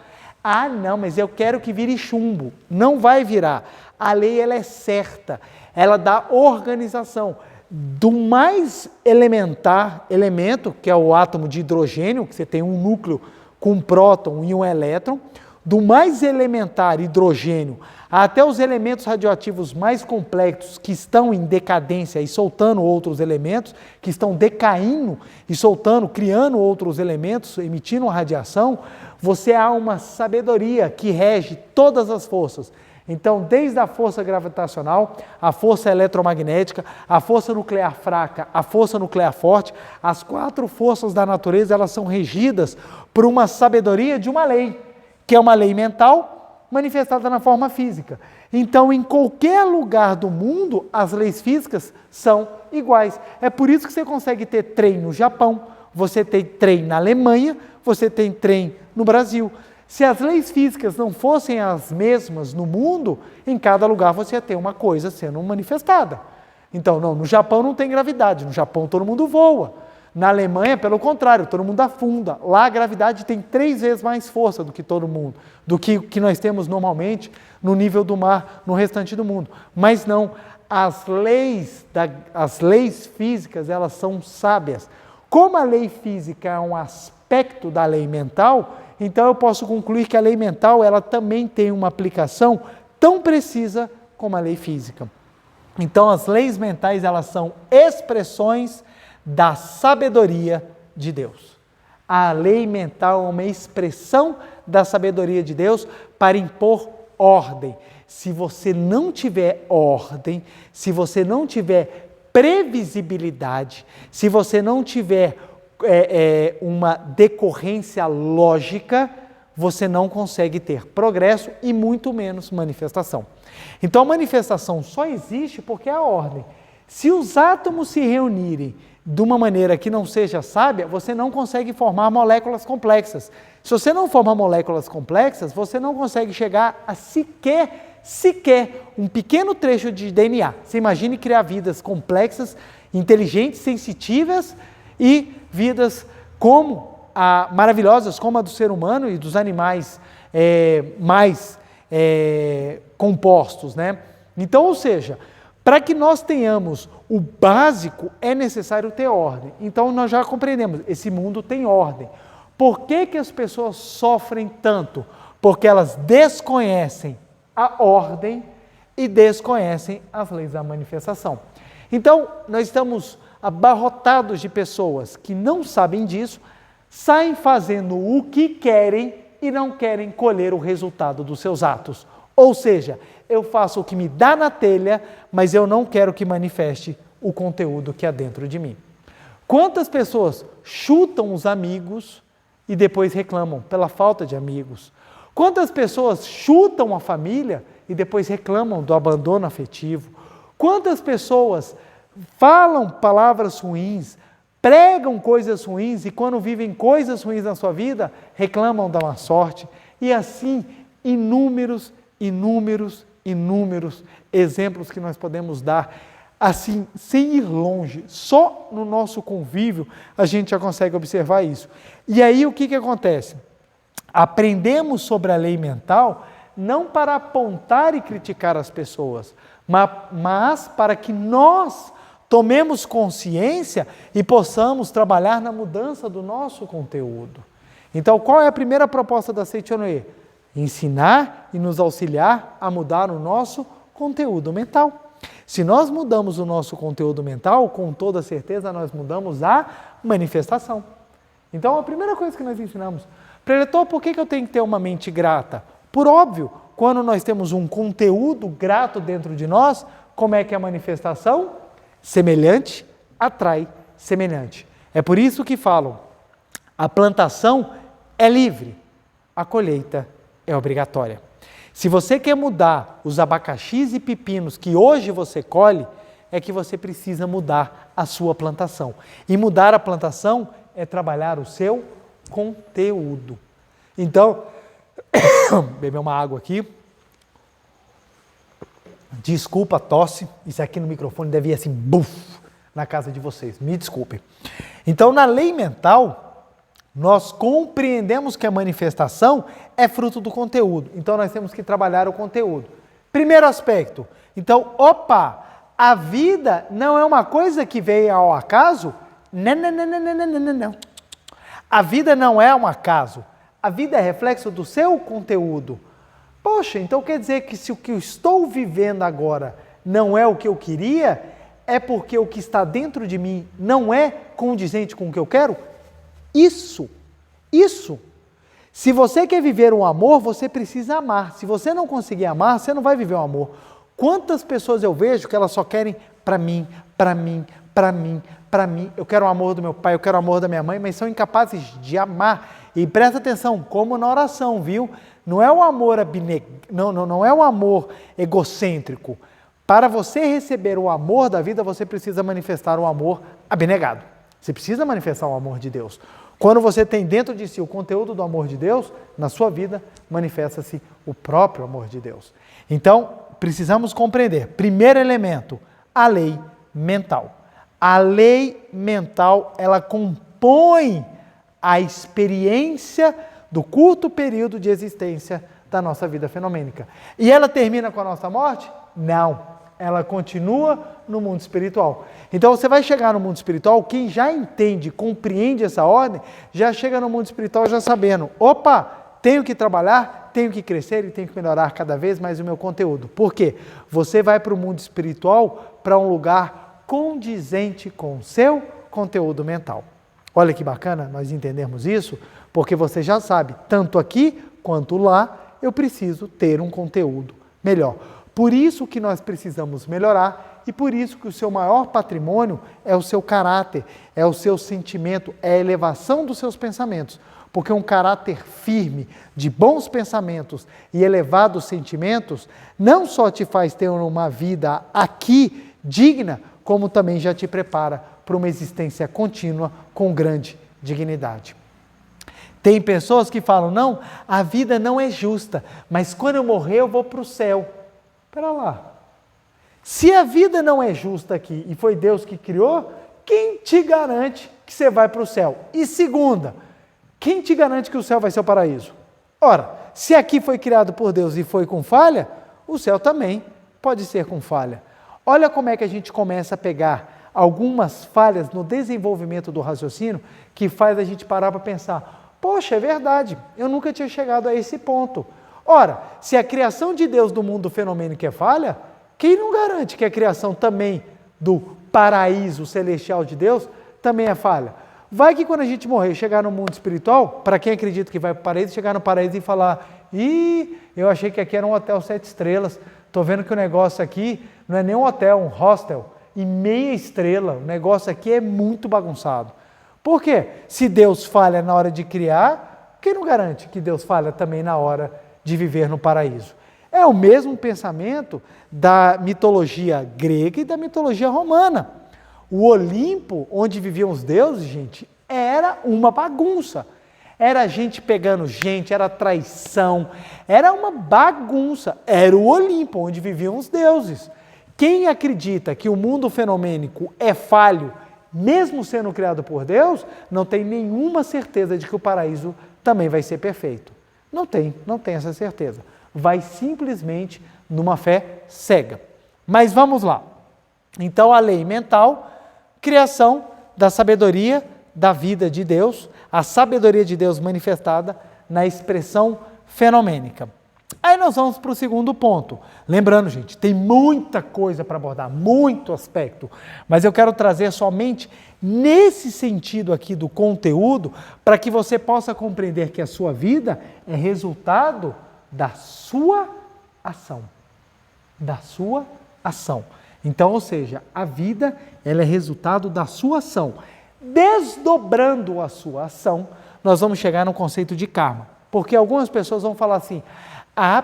Ah, não, mas eu quero que vire chumbo. Não vai virar. A lei ela é certa, ela dá organização. Do mais elementar elemento, que é o átomo de hidrogênio, que você tem um núcleo com um próton e um elétron, do mais elementar hidrogênio até os elementos radioativos mais complexos que estão em decadência e soltando outros elementos, que estão decaindo e soltando, criando outros elementos, emitindo radiação, você há uma sabedoria que rege todas as forças. Então, desde a força gravitacional, a força eletromagnética, a força nuclear fraca, a força nuclear forte, as 4 forças da natureza, elas são regidas por uma sabedoria de uma lei, que é uma lei mental manifestada na forma física. Então, em qualquer lugar do mundo, as leis físicas são iguais. É por isso que você consegue ter trem no Japão, você tem trem na Alemanha, você tem trem no Brasil. Se as leis físicas não fossem as mesmas no mundo, em cada lugar você ia ter uma coisa sendo manifestada. Então, no Japão não tem gravidade, no Japão todo mundo voa. Na Alemanha, pelo contrário, todo mundo afunda. Lá a gravidade tem 3 vezes mais força do que todo mundo, do que nós temos normalmente no nível do mar, no restante do mundo. Mas não, as leis físicas, elas são sábias. Como a lei física é um aspecto da lei mental, então eu posso concluir que a lei mental ela também tem uma aplicação tão precisa como a lei física. Então as leis mentais elas são expressões da sabedoria de Deus. A lei mental é uma expressão da sabedoria de Deus para impor ordem. Se você não tiver ordem, se você não tiver previsibilidade, se você não tiver uma decorrência lógica, você não consegue ter progresso e muito menos manifestação. Então a manifestação só existe porque é a ordem. Se os átomos se reunirem de uma maneira que não seja sábia, você não consegue formar moléculas complexas. Se você não formar moléculas complexas, você não consegue chegar a sequer um pequeno trecho de DNA. Você imagine criar vidas complexas, inteligentes, sensitivas e vidas maravilhosas como a do ser humano e dos animais mais compostos, né? Então, ou seja, para que nós tenhamos o básico, é necessário ter ordem. Então, nós já compreendemos, esse mundo tem ordem. Por que que as pessoas sofrem tanto? Porque elas desconhecem a ordem e desconhecem as leis da manifestação. Então, nós estamos abarrotados de pessoas que não sabem disso, saem fazendo o que querem e não querem colher o resultado dos seus atos. Ou seja, eu faço o que me dá na telha, mas eu não quero que manifeste o conteúdo que há dentro de mim. Quantas pessoas chutam os amigos e depois reclamam pela falta de amigos? Quantas pessoas chutam a família e depois reclamam do abandono afetivo? Quantas pessoas falam palavras ruins, pregam coisas ruins e quando vivem coisas ruins na sua vida, reclamam da má sorte? E assim, inúmeros exemplos que nós podemos dar, assim, sem ir longe, só no nosso convívio a gente já consegue observar isso. E aí o que acontece? Aprendemos sobre a lei mental não para apontar e criticar as pessoas, mas para que nós tomemos consciência e possamos trabalhar na mudança do nosso conteúdo. Então, qual é a primeira proposta da Seichonoye? Ensinar e nos auxiliar a mudar o nosso conteúdo mental. Se nós mudamos o nosso conteúdo mental, com toda certeza nós mudamos a manifestação. Então, a primeira coisa que nós ensinamos, preletor, por que eu tenho que ter uma mente grata? Por óbvio, quando nós temos um conteúdo grato dentro de nós, como é que é a manifestação? Semelhante atrai semelhante. É por isso que falam, a plantação é livre, a colheita é obrigatória. Se você quer mudar os abacaxis e pepinos que hoje você colhe, é que você precisa mudar a sua plantação. E mudar a plantação é trabalhar o seu conteúdo. Então, beber uma água aqui. Desculpa a tosse, isso aqui no microfone deve ir assim, buf, na casa de vocês, me desculpem. Então, na lei mental, nós compreendemos que a manifestação é fruto do conteúdo. Então, nós temos que trabalhar o conteúdo. Primeiro aspecto, então, a vida não é uma coisa que veio ao acaso? Não. A vida não é um acaso. A vida é reflexo do seu conteúdo. Poxa, então quer dizer que se o que eu estou vivendo agora não é o que eu queria, é porque o que está dentro de mim não é condizente com o que eu quero? Isso. Se você quer viver um amor, você precisa amar. Se você não conseguir amar, você não vai viver um amor. Quantas pessoas eu vejo que elas só querem para mim. Eu quero o amor do meu pai, eu quero o amor da minha mãe, mas são incapazes de amar. E presta atenção, como na oração, viu? Não é o amor não é o amor egocêntrico. Para você receber o amor da vida, você precisa manifestar o amor abnegado. Você precisa manifestar o amor de Deus. Quando você tem dentro de si o conteúdo do amor de Deus, na sua vida manifesta-se o próprio amor de Deus. Então, precisamos compreender. Primeiro elemento, a lei mental. A lei mental, ela compõe a experiência do curto período de existência da nossa vida fenomênica. E ela termina com a nossa morte? Não. Ela continua no mundo espiritual. Então você vai chegar no mundo espiritual, quem já entende, compreende essa ordem, já chega no mundo espiritual já sabendo, tenho que trabalhar, tenho que crescer e tenho que melhorar cada vez mais o meu conteúdo. Por quê? Você vai para o mundo espiritual para um lugar condizente com o seu conteúdo mental. Olha que bacana nós entendermos isso, porque você já sabe, tanto aqui quanto lá, eu preciso ter um conteúdo melhor. Por isso que nós precisamos melhorar e por isso que o seu maior patrimônio é o seu caráter, é o seu sentimento, é a elevação dos seus pensamentos. Porque um caráter firme, de bons pensamentos e elevados sentimentos, não só te faz ter uma vida aqui digna, como também já te prepara para uma existência contínua com grande dignidade. Tem pessoas que falam, não, a vida não é justa, mas quando eu morrer eu vou para o céu. Espera lá. Se a vida não é justa aqui e foi Deus que criou, quem te garante que você vai para o céu? E segunda, quem te garante que o céu vai ser o paraíso? Ora, se aqui foi criado por Deus e foi com falha, o céu também pode ser com falha. Olha como é que a gente começa a pegar algumas falhas no desenvolvimento do raciocínio que faz a gente parar para pensar, poxa, é verdade, eu nunca tinha chegado a esse ponto. Ora, se a criação de Deus do mundo fenomênico é falha, quem não garante que a criação também do paraíso celestial de Deus também é falha? Vai que quando a gente morrer, chegar no mundo espiritual, para quem acredita que vai para o paraíso, chegar no paraíso e falar, eu achei que aqui era um hotel 7 estrelas, estou vendo que o negócio aqui não é nem um hotel, um hostel, e meia estrela, o negócio aqui é muito bagunçado. Por quê? Se Deus falha na hora de criar, quem não garante que Deus falha também na hora de viver no paraíso? É o mesmo pensamento da mitologia grega e da mitologia romana. O Olimpo, onde viviam os deuses, gente, era uma bagunça. Era gente pegando gente, era traição, era uma bagunça. Era o Olimpo, onde viviam os deuses. Quem acredita que o mundo fenomênico é falho, mesmo sendo criado por Deus, não tem nenhuma certeza de que o paraíso também vai ser perfeito. Não tem essa certeza. Vai simplesmente numa fé cega. Mas vamos lá. Então a lei mental, criação da sabedoria da vida de Deus, a sabedoria de Deus manifestada na expressão fenomênica. Aí nós vamos para o segundo ponto. Lembrando, gente, tem muita coisa para abordar, muito aspecto, mas eu quero trazer somente nesse sentido aqui do conteúdo, para que você possa compreender que a sua vida é resultado da sua ação. Da sua ação. Então, ou seja, a vida ela é resultado da sua ação. Desdobrando a sua ação, nós vamos chegar no conceito de karma. Porque algumas pessoas vão falar assim,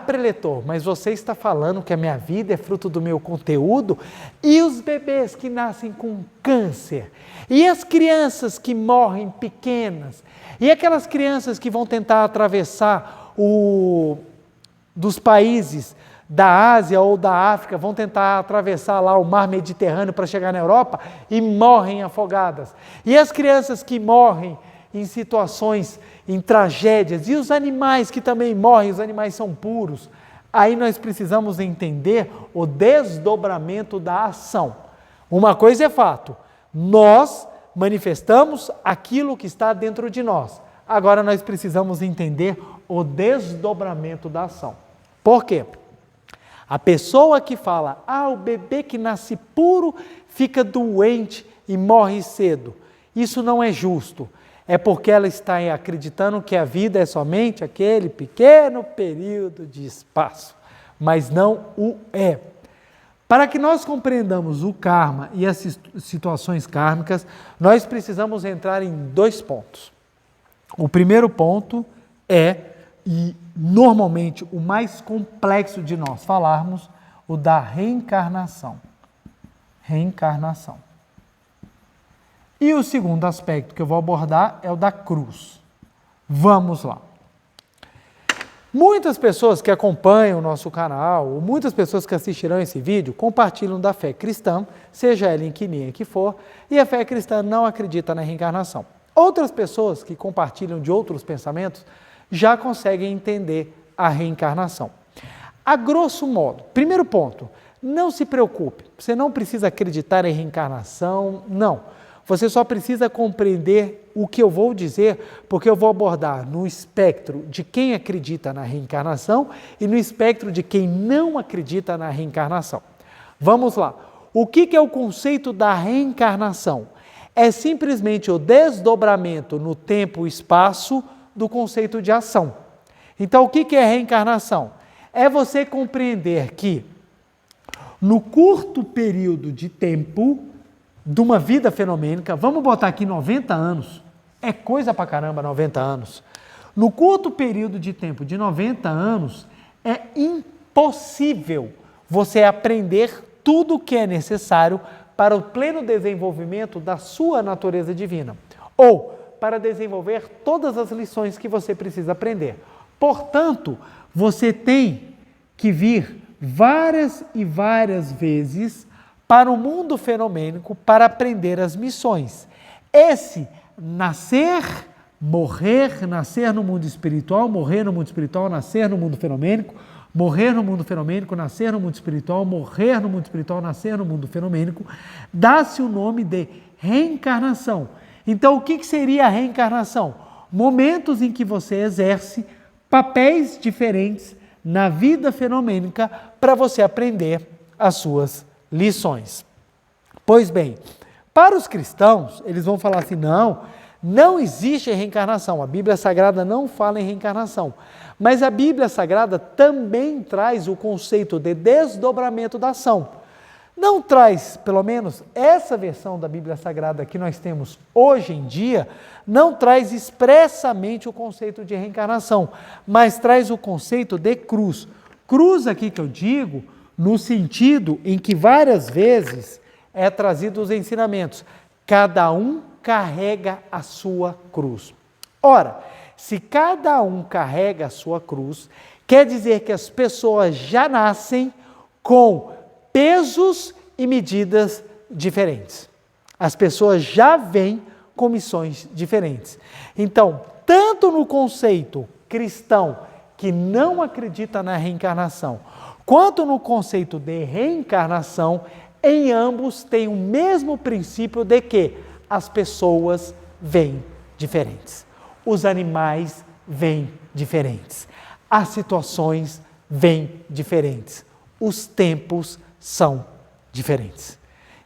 preletor, mas você está falando que a minha vida é fruto do meu conteúdo? E os bebês que nascem com câncer? E as crianças que morrem pequenas? E aquelas crianças que vão tentar atravessar dos países da Ásia ou da África, vão tentar atravessar lá o mar Mediterrâneo para chegar na Europa e morrem afogadas. E as crianças que morrem em situações, em tragédias, e os animais que também morrem, os animais são puros. Aí nós precisamos entender o desdobramento da ação. Uma coisa é fato, nós manifestamos aquilo que está dentro de nós. Agora nós precisamos entender o desdobramento da ação. Por quê? A pessoa que fala, o bebê que nasce puro fica doente e morre cedo. Isso não é justo. É porque ela está acreditando que a vida é somente aquele pequeno período de espaço. Mas não o é. Para que nós compreendamos o karma e as situações kármicas, nós precisamos entrar em 2 pontos. O primeiro ponto e normalmente o mais complexo de nós falarmos, o da reencarnação. Reencarnação. E o segundo aspecto que eu vou abordar é o da cruz. Vamos lá. Muitas pessoas que acompanham o nosso canal, ou muitas pessoas que assistirão esse vídeo, compartilham da fé cristã, seja ela em que linha que for, e a fé cristã não acredita na reencarnação. Outras pessoas que compartilham de outros pensamentos já conseguem entender a reencarnação. A grosso modo, primeiro ponto, não se preocupe, você não precisa acreditar em reencarnação, não. Você só precisa compreender o que eu vou dizer, porque eu vou abordar no espectro de quem acredita na reencarnação e no espectro de quem não acredita na reencarnação. Vamos lá. O que é o conceito da reencarnação? É simplesmente o desdobramento no tempo e espaço do conceito de ação. Então, o que é reencarnação? É você compreender que no curto período de tempo de uma vida fenomênica, vamos botar aqui 90 anos, é coisa pra caramba 90 anos. No curto período de tempo de 90 anos, é impossível você aprender tudo o que é necessário para o pleno desenvolvimento da sua natureza divina, ou para desenvolver todas as lições que você precisa aprender. Portanto, você tem que vir várias e várias vezes para o mundo fenomênico para aprender as missões. Esse nascer, morrer, nascer no mundo espiritual, morrer no mundo espiritual, nascer no mundo fenomênico, morrer no mundo fenomênico, nascer no mundo espiritual, morrer no mundo espiritual, nascer no mundo fenomênico, dá-se o nome de reencarnação. Então, o que seria a reencarnação? Momentos em que você exerce papéis diferentes na vida fenomênica para você aprender as suas lições. Pois bem, para os cristãos, eles vão falar assim, não existe reencarnação, a Bíblia Sagrada não fala em reencarnação, mas a Bíblia Sagrada também traz o conceito de desdobramento da ação. Não traz, pelo menos essa versão da Bíblia Sagrada que nós temos hoje em dia, não traz expressamente o conceito de reencarnação, mas traz o conceito de cruz. Cruz aqui que eu digo, no sentido em que várias vezes é trazido os ensinamentos. Cada um carrega a sua cruz. Ora, se cada um carrega a sua cruz, quer dizer que as pessoas já nascem com pesos e medidas diferentes. As pessoas já vêm com missões diferentes. Então, tanto no conceito cristão, que não acredita na reencarnação, quanto no conceito de reencarnação, em ambos tem o mesmo princípio de que as pessoas vêm diferentes, os animais vêm diferentes, as situações vêm diferentes, os tempos são diferentes.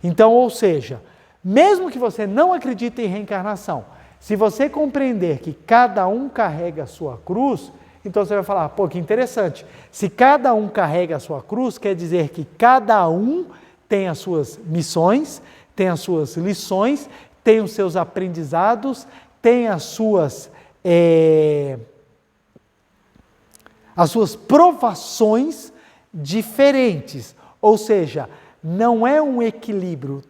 Então, ou seja, mesmo que você não acredite em reencarnação, se você compreender que cada um carrega a sua cruz, então você vai falar, pô, que interessante, se cada um carrega a sua cruz, quer dizer que cada um tem as suas missões, tem as suas lições, tem os seus aprendizados, tem as suas provações diferentes, ou seja, não é um equilíbrio,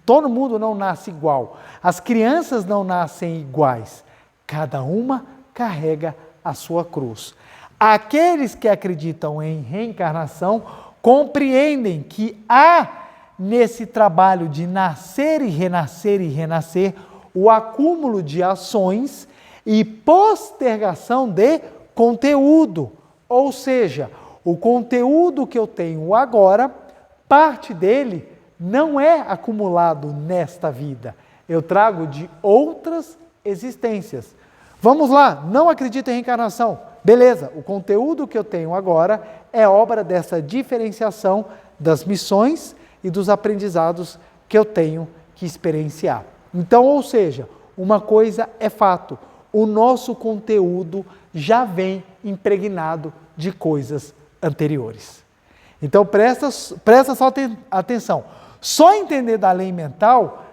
todo mundo não nasce igual, as crianças não nascem iguais, cada uma carrega a sua cruz. Aqueles que acreditam em reencarnação compreendem que há nesse trabalho de nascer e renascer, o acúmulo de ações e postergação de conteúdo, ou seja, o conteúdo que eu tenho agora, parte dele não é acumulado nesta vida, eu trago de outras existências. Vamos lá, não acredito em reencarnação. Beleza, o conteúdo que eu tenho agora é obra dessa diferenciação das missões e dos aprendizados que eu tenho que experienciar. Então, ou seja, uma coisa é fato, o nosso conteúdo já vem impregnado de coisas anteriores. Então, presta só atenção. Só entender da lei mental,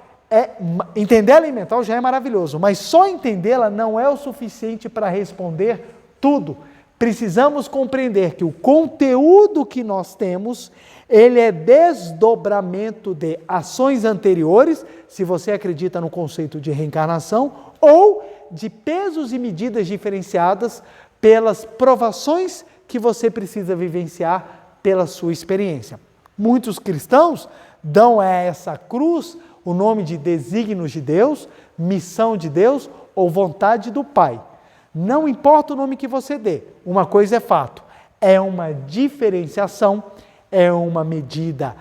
entender a lei mental já é maravilhoso, mas só entendê-la não é o suficiente para responder tudo. Precisamos compreender que o conteúdo que nós temos, ele é desdobramento de ações anteriores, se você acredita no conceito de reencarnação, ou de pesos e medidas diferenciadas pelas provações que você precisa vivenciar pela sua experiência. Muitos cristãos dão a essa cruz o nome de desígnios de Deus, missão de Deus ou vontade do Pai. Não importa o nome que você dê, uma coisa é fato, é uma diferenciação, é uma medida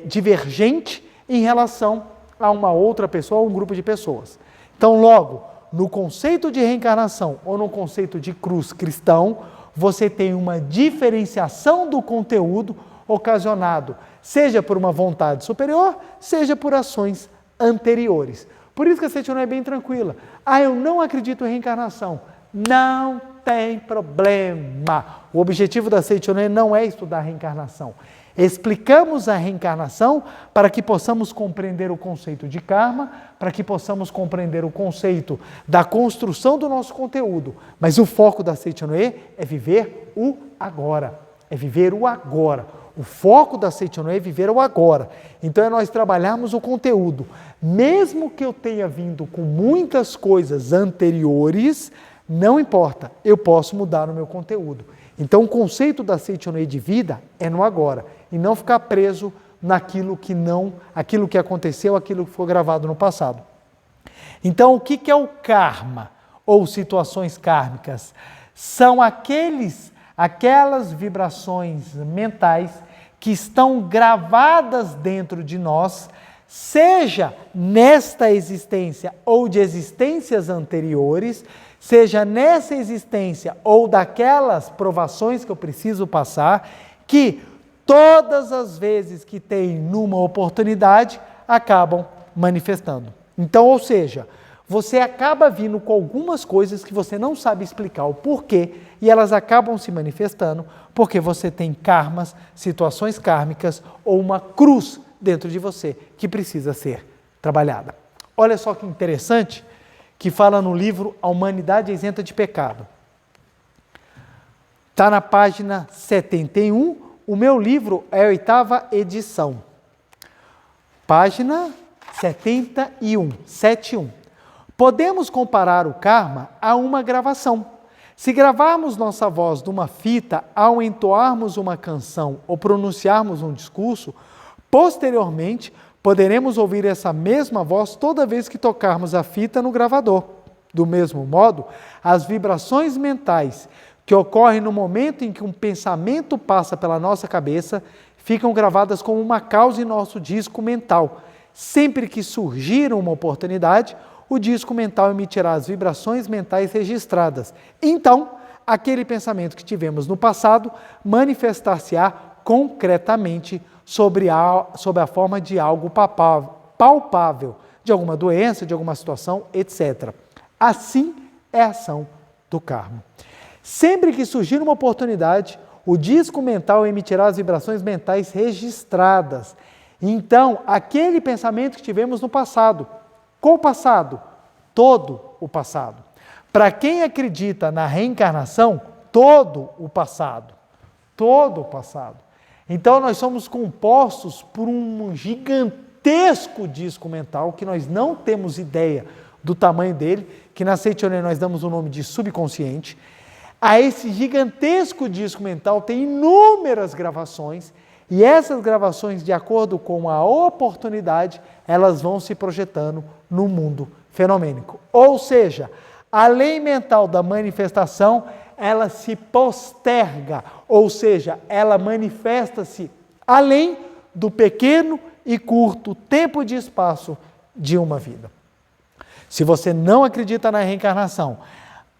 divergente em relação a uma outra pessoa, a um grupo de pessoas. Então, logo, no conceito de reencarnação ou no conceito de cruz cristão, você tem uma diferenciação do conteúdo ocasionado, seja por uma vontade superior, seja por ações anteriores. Por isso que a Seitonê é bem tranquila. Eu não acredito em reencarnação. Não tem problema. O objetivo da Seitonê não é estudar a reencarnação. Explicamos a reencarnação para que possamos compreender o conceito de karma, para que possamos compreender o conceito da construção do nosso conteúdo. Mas o foco da Seitonê é viver o agora. É viver o agora. O foco da Seichono é viver o agora. Então é nós trabalharmos o conteúdo. Mesmo que eu tenha vindo com muitas coisas anteriores, não importa, eu posso mudar o meu conteúdo. Então o conceito da Seichono de vida é no agora e não ficar preso naquilo que aquilo que aconteceu, aquilo que foi gravado no passado. Então o que é o karma ou situações kármicas? São aquelas vibrações mentais que estão gravadas dentro de nós, seja nesta existência ou de existências anteriores, seja nessa existência ou daquelas provações que eu preciso passar, que todas as vezes que tem numa oportunidade, acabam manifestando. Então, ou seja, você acaba vindo com algumas coisas que você não sabe explicar o porquê e elas acabam se manifestando porque você tem karmas, situações kármicas ou uma cruz dentro de você que precisa ser trabalhada. Olha só que interessante que fala no livro A Humanidade Isenta de Pecado. Está na página 71, o meu livro é a 8ª edição. Página 71, 71. Podemos comparar o karma a uma gravação. Se gravarmos nossa voz numa fita ao entoarmos uma canção ou pronunciarmos um discurso, posteriormente poderemos ouvir essa mesma voz toda vez que tocarmos a fita no gravador. Do mesmo modo, as vibrações mentais que ocorrem no momento em que um pensamento passa pela nossa cabeça ficam gravadas como uma causa em nosso disco mental. Sempre que surgir uma oportunidade, o disco mental emitirá as vibrações mentais registradas. Então, aquele pensamento que tivemos no passado manifestar-se-á concretamente sob a forma de algo palpável, de alguma doença, de alguma situação, etc. Assim é a ação do karma. Sempre que surgir uma oportunidade, o disco mental emitirá as vibrações mentais registradas. Então, aquele pensamento que tivemos no passado, qual o passado? Todo o passado. Para quem acredita na reencarnação, todo o passado. Todo o passado. Então, nós somos compostos por um gigantesco disco mental, que nós não temos ideia do tamanho dele, que na Seichono nós damos o nome de subconsciente. A esse gigantesco disco mental tem inúmeras gravações, e essas gravações, de acordo com a oportunidade, elas vão se projetando no mundo fenomênico. Ou seja, a lei mental da manifestação, ela se posterga, ou seja, ela manifesta-se além do pequeno e curto tempo de espaço de uma vida. Se você não acredita na reencarnação,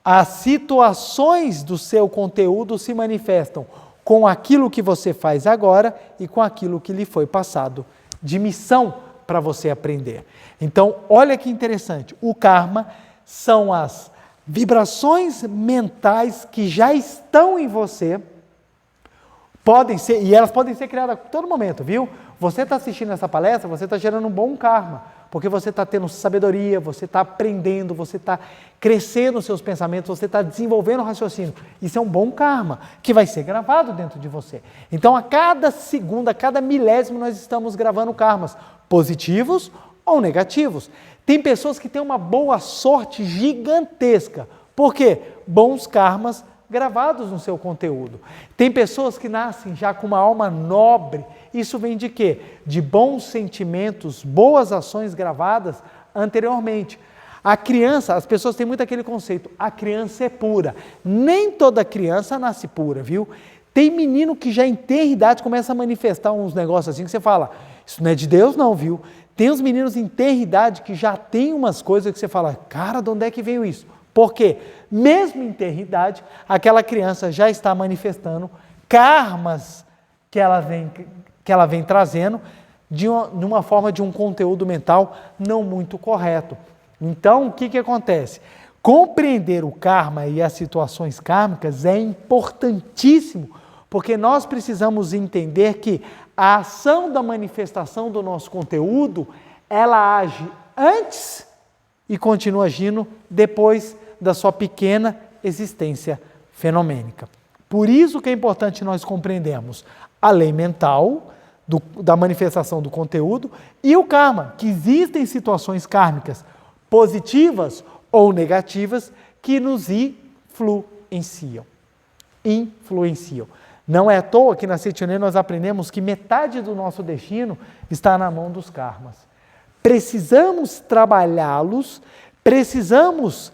as situações do seu conteúdo se manifestam com aquilo que você faz agora e com aquilo que lhe foi passado de missão para você aprender. Então, olha que interessante, o karma são as vibrações mentais que já estão em você, e elas podem ser criadas a todo momento, viu? Você está assistindo essa palestra, você está gerando um bom karma, porque você está tendo sabedoria, você está aprendendo, você está crescendo os seus pensamentos, você está desenvolvendo o raciocínio. Isso é um bom karma, que vai ser gravado dentro de você. Então, a cada segundo, a cada milésimo, nós estamos gravando karmas, positivos ou negativos. Tem pessoas que têm uma boa sorte gigantesca. Por quê? Bons karmas gravados no seu conteúdo. Tem pessoas que nascem já com uma alma nobre. Isso vem de quê? De bons sentimentos, boas ações gravadas anteriormente. A criança, as pessoas têm muito aquele conceito, a criança é pura. Nem toda criança nasce pura, viu? Tem menino que já em ter idade começa a manifestar uns negócios assim que você fala, isso não é de Deus não, viu? Tem uns meninos em ter idade que já tem umas coisas que você fala, cara, de onde é que veio isso? Porque, mesmo em ter idade, aquela criança já está manifestando karmas que ela vem trazendo de uma forma de um conteúdo mental não muito correto. Então, o que acontece? Compreender o karma e as situações kármicas é importantíssimo, porque nós precisamos entender que a ação da manifestação do nosso conteúdo, ela age antes e continua agindo depois da sua pequena existência fenomênica. Por isso que é importante nós compreendermos a lei mental, da manifestação do conteúdo, e o karma, que existem situações kármicas positivas ou negativas que nos influenciam. Não é à toa que na Setionê nós aprendemos que metade do nosso destino está na mão dos karmas. Precisamos trabalhá-los, precisamos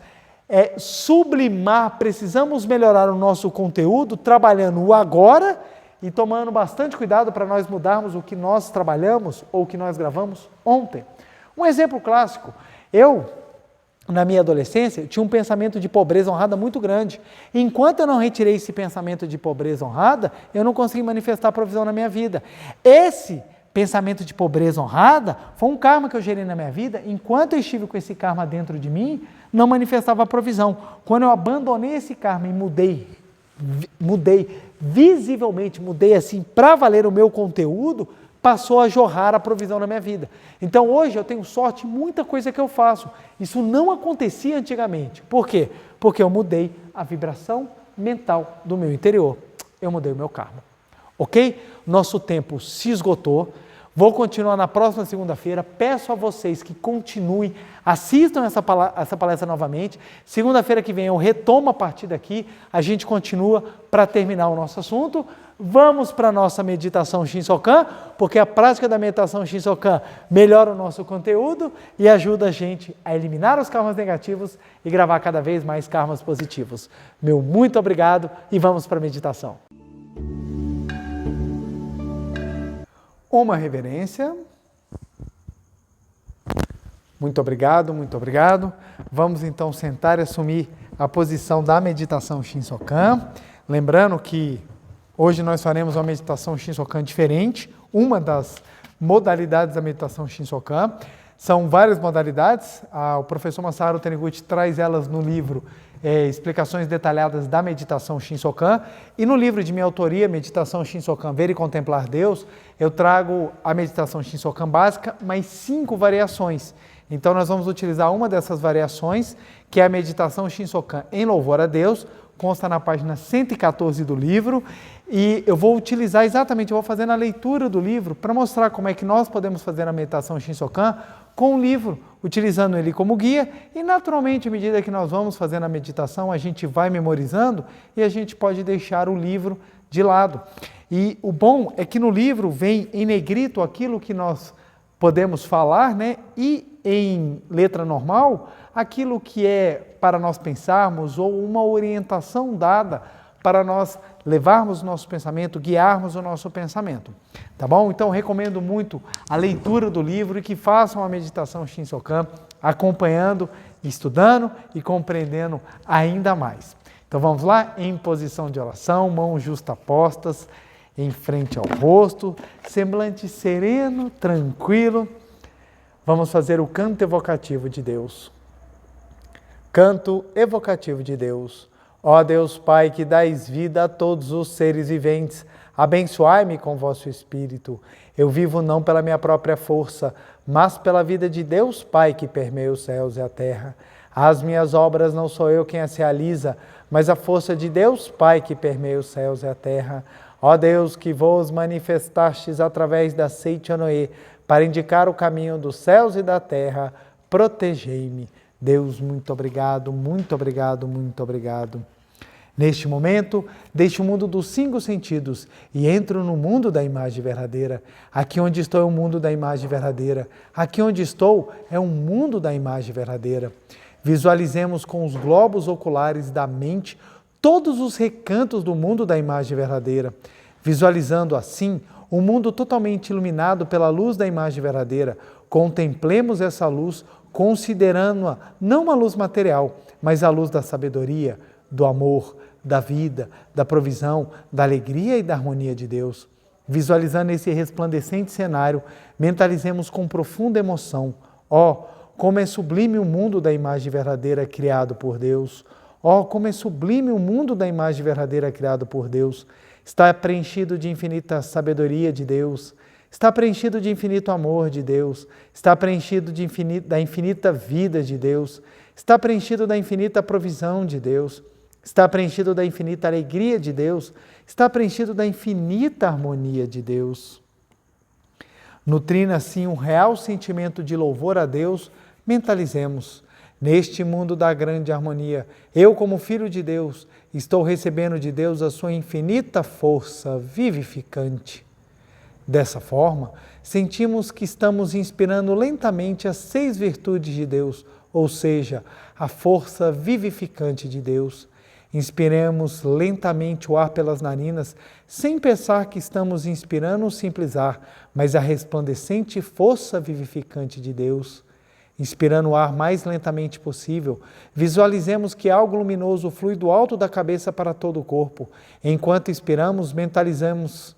sublimar, precisamos melhorar o nosso conteúdo, trabalhando o agora e tomando bastante cuidado para nós mudarmos o que nós trabalhamos ou o que nós gravamos ontem. Um exemplo clássico, na minha adolescência, tinha um pensamento de pobreza honrada muito grande. Enquanto eu não retirei esse pensamento de pobreza honrada, eu não consegui manifestar a provisão na minha vida. Esse pensamento de pobreza honrada foi um karma que eu gerei na minha vida. Enquanto eu estive com esse karma dentro de mim, não manifestava a provisão. Quando eu abandonei esse karma e mudei visivelmente, mudei assim para valer o meu conteúdo, passou a jorrar a provisão na minha vida. Então hoje eu tenho sorte em muita coisa que eu faço. Isso não acontecia antigamente. Por quê? Porque eu mudei a vibração mental do meu interior. Eu mudei o meu karma. Ok? Nosso tempo se esgotou. Vou continuar na próxima segunda-feira. Peço a vocês que continuem, assistam essa palestra novamente. Segunda-feira que vem eu retomo a partir daqui. A gente continua para terminar o nosso assunto. Vamos para a nossa meditação Shinsokan, porque a prática da meditação Shinsokan melhora o nosso conteúdo e ajuda a gente a eliminar os karmas negativos e gravar cada vez mais karmas positivos. Meu muito obrigado e vamos para a meditação. Uma reverência. Muito obrigado, muito obrigado. Vamos então sentar e assumir a posição da meditação Shinsokan. Lembrando que hoje nós faremos uma meditação Shinsokan diferente. Uma das modalidades da meditação Shinsokan. São várias modalidades. O professor Masaharu Taniguchi traz elas no livro Explicações Detalhadas da Meditação Shinsokan. E no livro de minha autoria, Meditação Shinsokan, Ver e Contemplar Deus, eu trago a meditação Shinsokan básica, mais 5 variações. Então nós vamos utilizar uma dessas variações, que é a meditação Shinsokan em louvor a Deus, consta na página 114 do livro, e eu vou utilizar exatamente, eu vou fazer a leitura do livro para mostrar como é que nós podemos fazer a meditação Shinsokan com o livro, utilizando ele como guia, e naturalmente, à medida que nós vamos fazendo a meditação, a gente vai memorizando e a gente pode deixar o livro de lado. E o bom é que no livro vem em negrito aquilo que nós podemos falar, né? E em letra normal, aquilo que é para nós pensarmos ou uma orientação dada para nós levarmos o nosso pensamento, guiarmos o nosso pensamento. Tá bom? Então, recomendo muito a leitura do livro e que façam a meditação Shinsokan, acompanhando, estudando e compreendendo ainda mais. Então, vamos lá? Em posição de oração, mãos justapostas, em frente ao rosto, semblante sereno, tranquilo. Vamos fazer o canto evocativo de Deus. Canto evocativo de Deus. Ó Deus Pai, que dais vida a todos os seres viventes, abençoai-me com vosso Espírito. Eu vivo não pela minha própria força, mas pela vida de Deus Pai que permeia os céus e a terra. As minhas obras não sou eu quem as realiza, mas a força de Deus Pai que permeia os céus e a terra. Ó Deus, que vos manifestastes através da Seitanoe para indicar o caminho dos céus e da terra, protegei-me. Deus, muito obrigado, muito obrigado, muito obrigado. Neste momento, deixo o mundo dos 5 sentidos e entro no mundo da imagem verdadeira. Aqui onde estou é um mundo da imagem verdadeira. Aqui onde estou é um mundo da imagem verdadeira. Visualizemos com os globos oculares da mente todos os recantos do mundo da imagem verdadeira. Visualizando assim um mundo totalmente iluminado pela luz da imagem verdadeira. Contemplemos essa luz, considerando-a não uma luz material, mas a luz da sabedoria, do amor, da vida, da provisão, da alegria e da harmonia de Deus. Visualizando esse resplandecente cenário, mentalizemos com profunda emoção. Ó, como é sublime o mundo da imagem verdadeira criado por Deus. Ó, como é sublime o mundo da imagem verdadeira criado por Deus. Está preenchido de infinita sabedoria de Deus. Está preenchido de infinito amor de Deus. Está preenchido da infinita vida de Deus. Está preenchido da infinita provisão de Deus. está preenchido da infinita alegria de Deus, está preenchido da infinita harmonia de Deus. Nutrindo assim um real sentimento de louvor a Deus, mentalizemos: neste mundo da grande harmonia, eu, como filho de Deus, estou recebendo de Deus a sua infinita força vivificante. Dessa forma, sentimos que estamos inspirando lentamente as 6 virtudes de Deus, ou seja, a força vivificante de Deus. Inspiremos lentamente o ar pelas narinas, sem pensar que estamos inspirando um simples ar, mas a resplandecente força vivificante de Deus. Inspirando o ar mais lentamente possível, visualizemos que algo luminoso flui do alto da cabeça para todo o corpo. Enquanto inspiramos, mentalizamos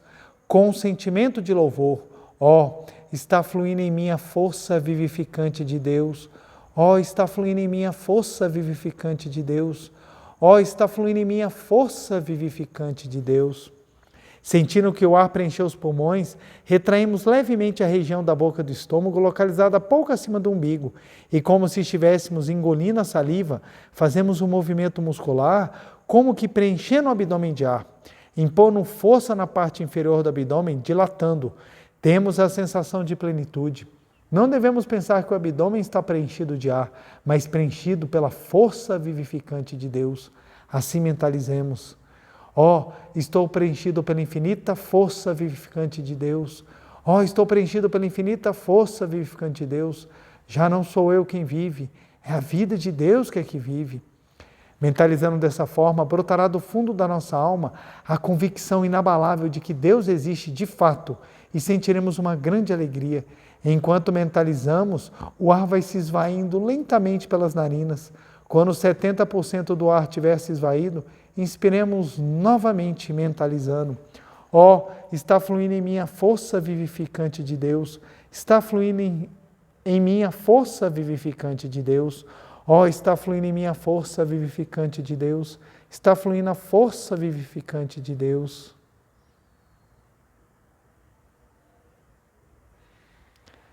com um sentimento de louvor: ó, está fluindo em mim a força vivificante de Deus. Ó, está fluindo em mim a força vivificante de Deus. Ó, está fluindo em mim a força vivificante de Deus. Sentindo que o ar preencheu os pulmões, retraímos levemente a região da boca do estômago, localizada pouco acima do umbigo, e como se estivéssemos engolindo a saliva, fazemos um movimento muscular, como que preenchendo o abdômen de ar, impondo força na parte inferior do abdômen, dilatando. Temos a sensação de plenitude. Não devemos pensar que o abdômen está preenchido de ar, mas preenchido pela força vivificante de Deus. Assim mentalizemos: ó, estou preenchido pela infinita força vivificante de Deus. Ó, estou preenchido pela infinita força vivificante de Deus. Já não sou eu quem vive, é a vida de Deus que é que vive. Mentalizando dessa forma, brotará do fundo da nossa alma a convicção inabalável de que Deus existe de fato e sentiremos uma grande alegria. Enquanto mentalizamos, o ar vai se esvaindo lentamente pelas narinas. Quando 70% do ar tiver se esvaído, inspiremos novamente mentalizando: ó, está fluindo em mim a força vivificante de Deus, está fluindo em mim a força vivificante de Deus. Ó, está fluindo em mim a força vivificante de Deus, está fluindo a força vivificante de Deus.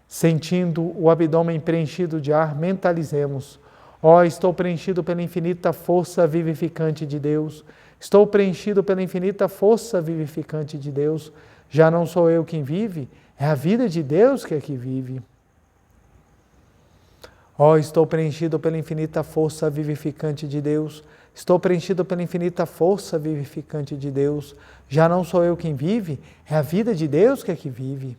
Sentindo o abdômen preenchido de ar, mentalizemos: ó, estou preenchido pela infinita força vivificante de Deus, estou preenchido pela infinita força vivificante de Deus. Já não sou eu quem vive, é a vida de Deus que é que vive. Ó, estou preenchido pela infinita força vivificante de Deus, estou preenchido pela infinita força vivificante de Deus. Já não sou eu quem vive, é a vida de Deus que é que vive.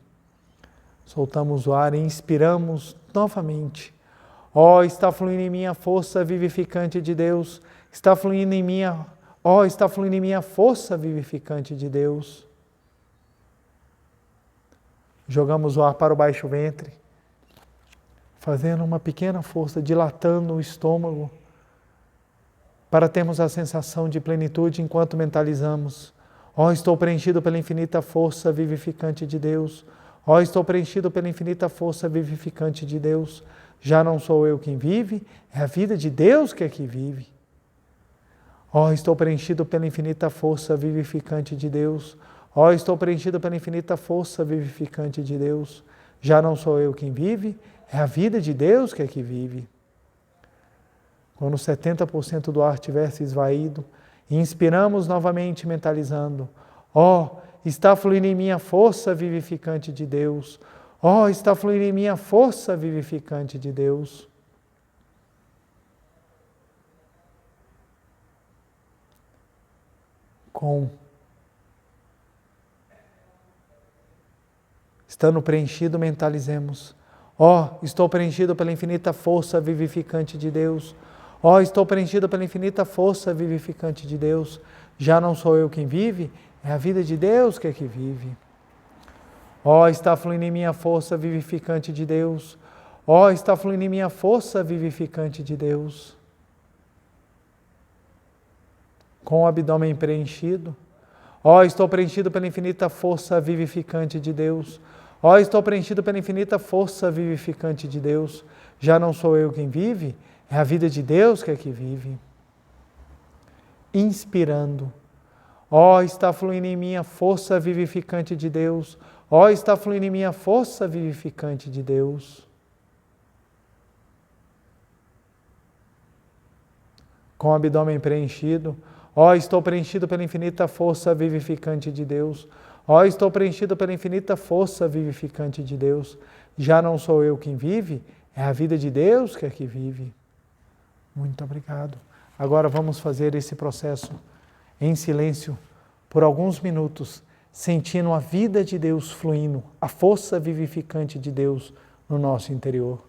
Soltamos o ar e inspiramos novamente: ó, está fluindo em mim a força vivificante de Deus, está fluindo em mim está fluindo em mim a força vivificante de Deus. Jogamos o ar para o baixo ventre, fazendo uma pequena força, dilatando o estômago, para termos a sensação de plenitude enquanto mentalizamos: ó, estou preenchido pela infinita força vivificante de Deus. Ó, estou preenchido pela infinita força vivificante de Deus. Já não sou eu quem vive, é a vida de Deus que é que vive. Ó, estou preenchido pela infinita força vivificante de Deus. Ó, estou preenchido pela infinita força vivificante de Deus. Já não sou eu quem vive, é a vida de Deus que é que vive. Quando 70% do ar tiver se esvaído, inspiramos novamente mentalizando: ó, está fluindo em mim a força vivificante de Deus. Ó, está fluindo em mim a força vivificante de Deus. Estando preenchido, mentalizemos: ó, estou preenchido pela infinita força vivificante de Deus. Ó, estou preenchido pela infinita força vivificante de Deus. Já não sou eu quem vive, é a vida de Deus que é que vive. Ó, está fluindo em mim a força vivificante de Deus. Ó, está fluindo em mim a força vivificante de Deus. Com o abdômen preenchido: ó, estou preenchido pela infinita força vivificante de Deus. Ó, estou preenchido pela infinita força vivificante de Deus. Já não sou eu quem vive, é a vida de Deus que é que vive. Inspirando: ó, está fluindo em mim a força vivificante de Deus. Ó, está fluindo em mim a força vivificante de Deus. com o abdômen preenchido. Ó, estou preenchido pela infinita força vivificante de Deus. Ó, estou preenchido pela infinita força vivificante de Deus. Já não sou eu quem vive, é a vida de Deus que é que vive. Muito obrigado. Agora vamos fazer esse processo em silêncio por alguns minutos, sentindo a vida de Deus fluindo, a força vivificante de Deus no nosso interior.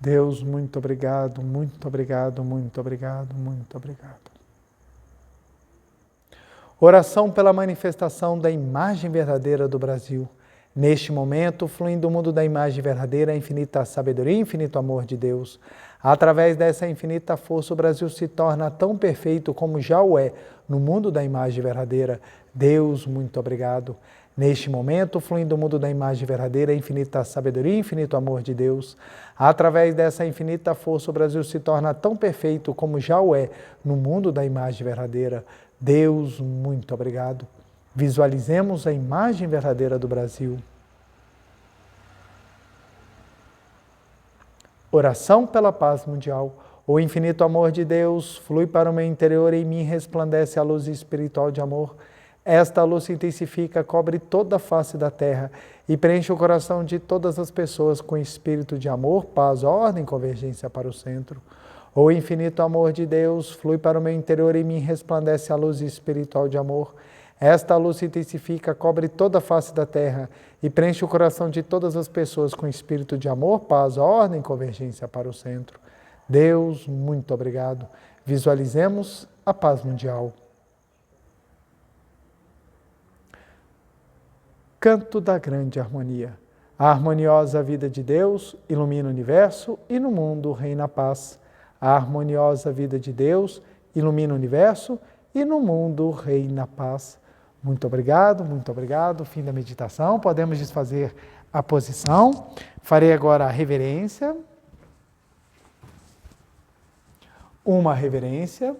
Deus, muito obrigado, muito obrigado, muito obrigado, muito obrigado. Oração pela manifestação da imagem verdadeira do Brasil. Neste momento, fluindo do mundo da imagem verdadeira, a infinita sabedoria e infinito amor de Deus. Através dessa infinita força, o Brasil se torna tão perfeito como já o é no mundo da imagem verdadeira. Deus, muito obrigado. Neste momento, fluindo do mundo da imagem verdadeira, a infinita sabedoria e infinito amor de Deus. Através dessa infinita força, o Brasil se torna tão perfeito como já o é no mundo da imagem verdadeira. Deus, muito obrigado. Visualizemos a imagem verdadeira do Brasil. Oração pela paz mundial. O infinito amor de Deus flui para o meu interior e em mim resplandece a luz espiritual de amor. Esta luz se intensifica, cobre toda a face da terra e preenche o coração de todas as pessoas com espírito de amor, paz, ordem e convergência para o centro. O infinito amor de Deus flui para o meu interior e em mim resplandece a luz espiritual de amor. Esta luz se intensifica, cobre toda a face da terra e preenche o coração de todas as pessoas com espírito de amor, paz, ordem e convergência para o centro. Deus, muito obrigado. Visualizemos a paz mundial. Canto da grande harmonia. A harmoniosa vida de Deus ilumina o universo e no mundo reina a paz. A harmoniosa vida de Deus ilumina o universo e no mundo reina a paz. Muito obrigado, muito obrigado. Fim da meditação. Podemos desfazer a posição. Farei agora a reverência. Uma reverência.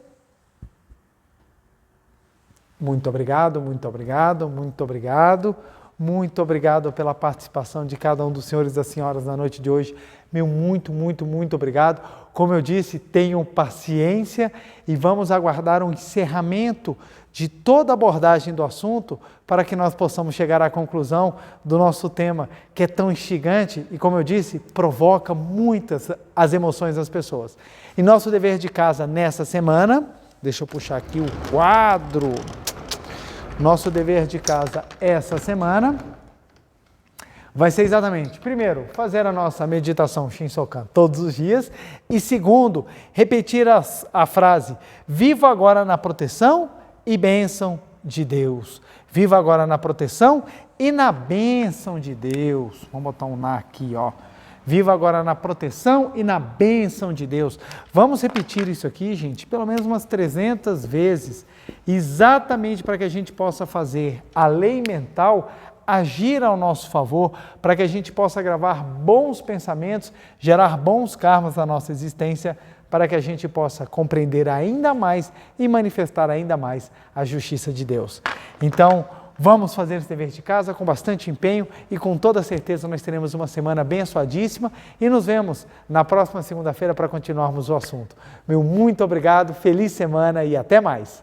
Muito obrigado, muito obrigado, muito obrigado. Muito obrigado pela participação de cada um dos senhores e das senhoras na noite de hoje. Meu muito, muito, muito obrigado. Como eu disse, tenham paciência e vamos aguardar um encerramento de toda a abordagem do assunto para que nós possamos chegar à conclusão do nosso tema, que é tão instigante e, como eu disse, provoca muitas as emoções das pessoas. E nosso dever de casa nessa semana, deixa eu puxar aqui o quadro. Nosso dever de casa essa semana vai ser exatamente, primeiro, fazer a nossa meditação Shinsokan todos os dias e segundo, repetir a frase, viva agora na proteção e bênção de Deus. Viva agora na proteção e na bênção de Deus. Vamos botar um na aqui, ó. Viva agora na proteção e na bênção de Deus. Vamos repetir isso aqui, gente, pelo menos umas 300 vezes, exatamente para que a gente possa fazer a lei mental agir ao nosso favor, para que a gente possa gravar bons pensamentos, gerar bons karmas na nossa existência, para que a gente possa compreender ainda mais e manifestar ainda mais a justiça de Deus. Então, vamos fazer esse dever de casa com bastante empenho e com toda certeza nós teremos uma semana abençoadíssima e nos vemos na próxima segunda-feira para continuarmos o assunto. Meu muito obrigado, feliz semana e até mais!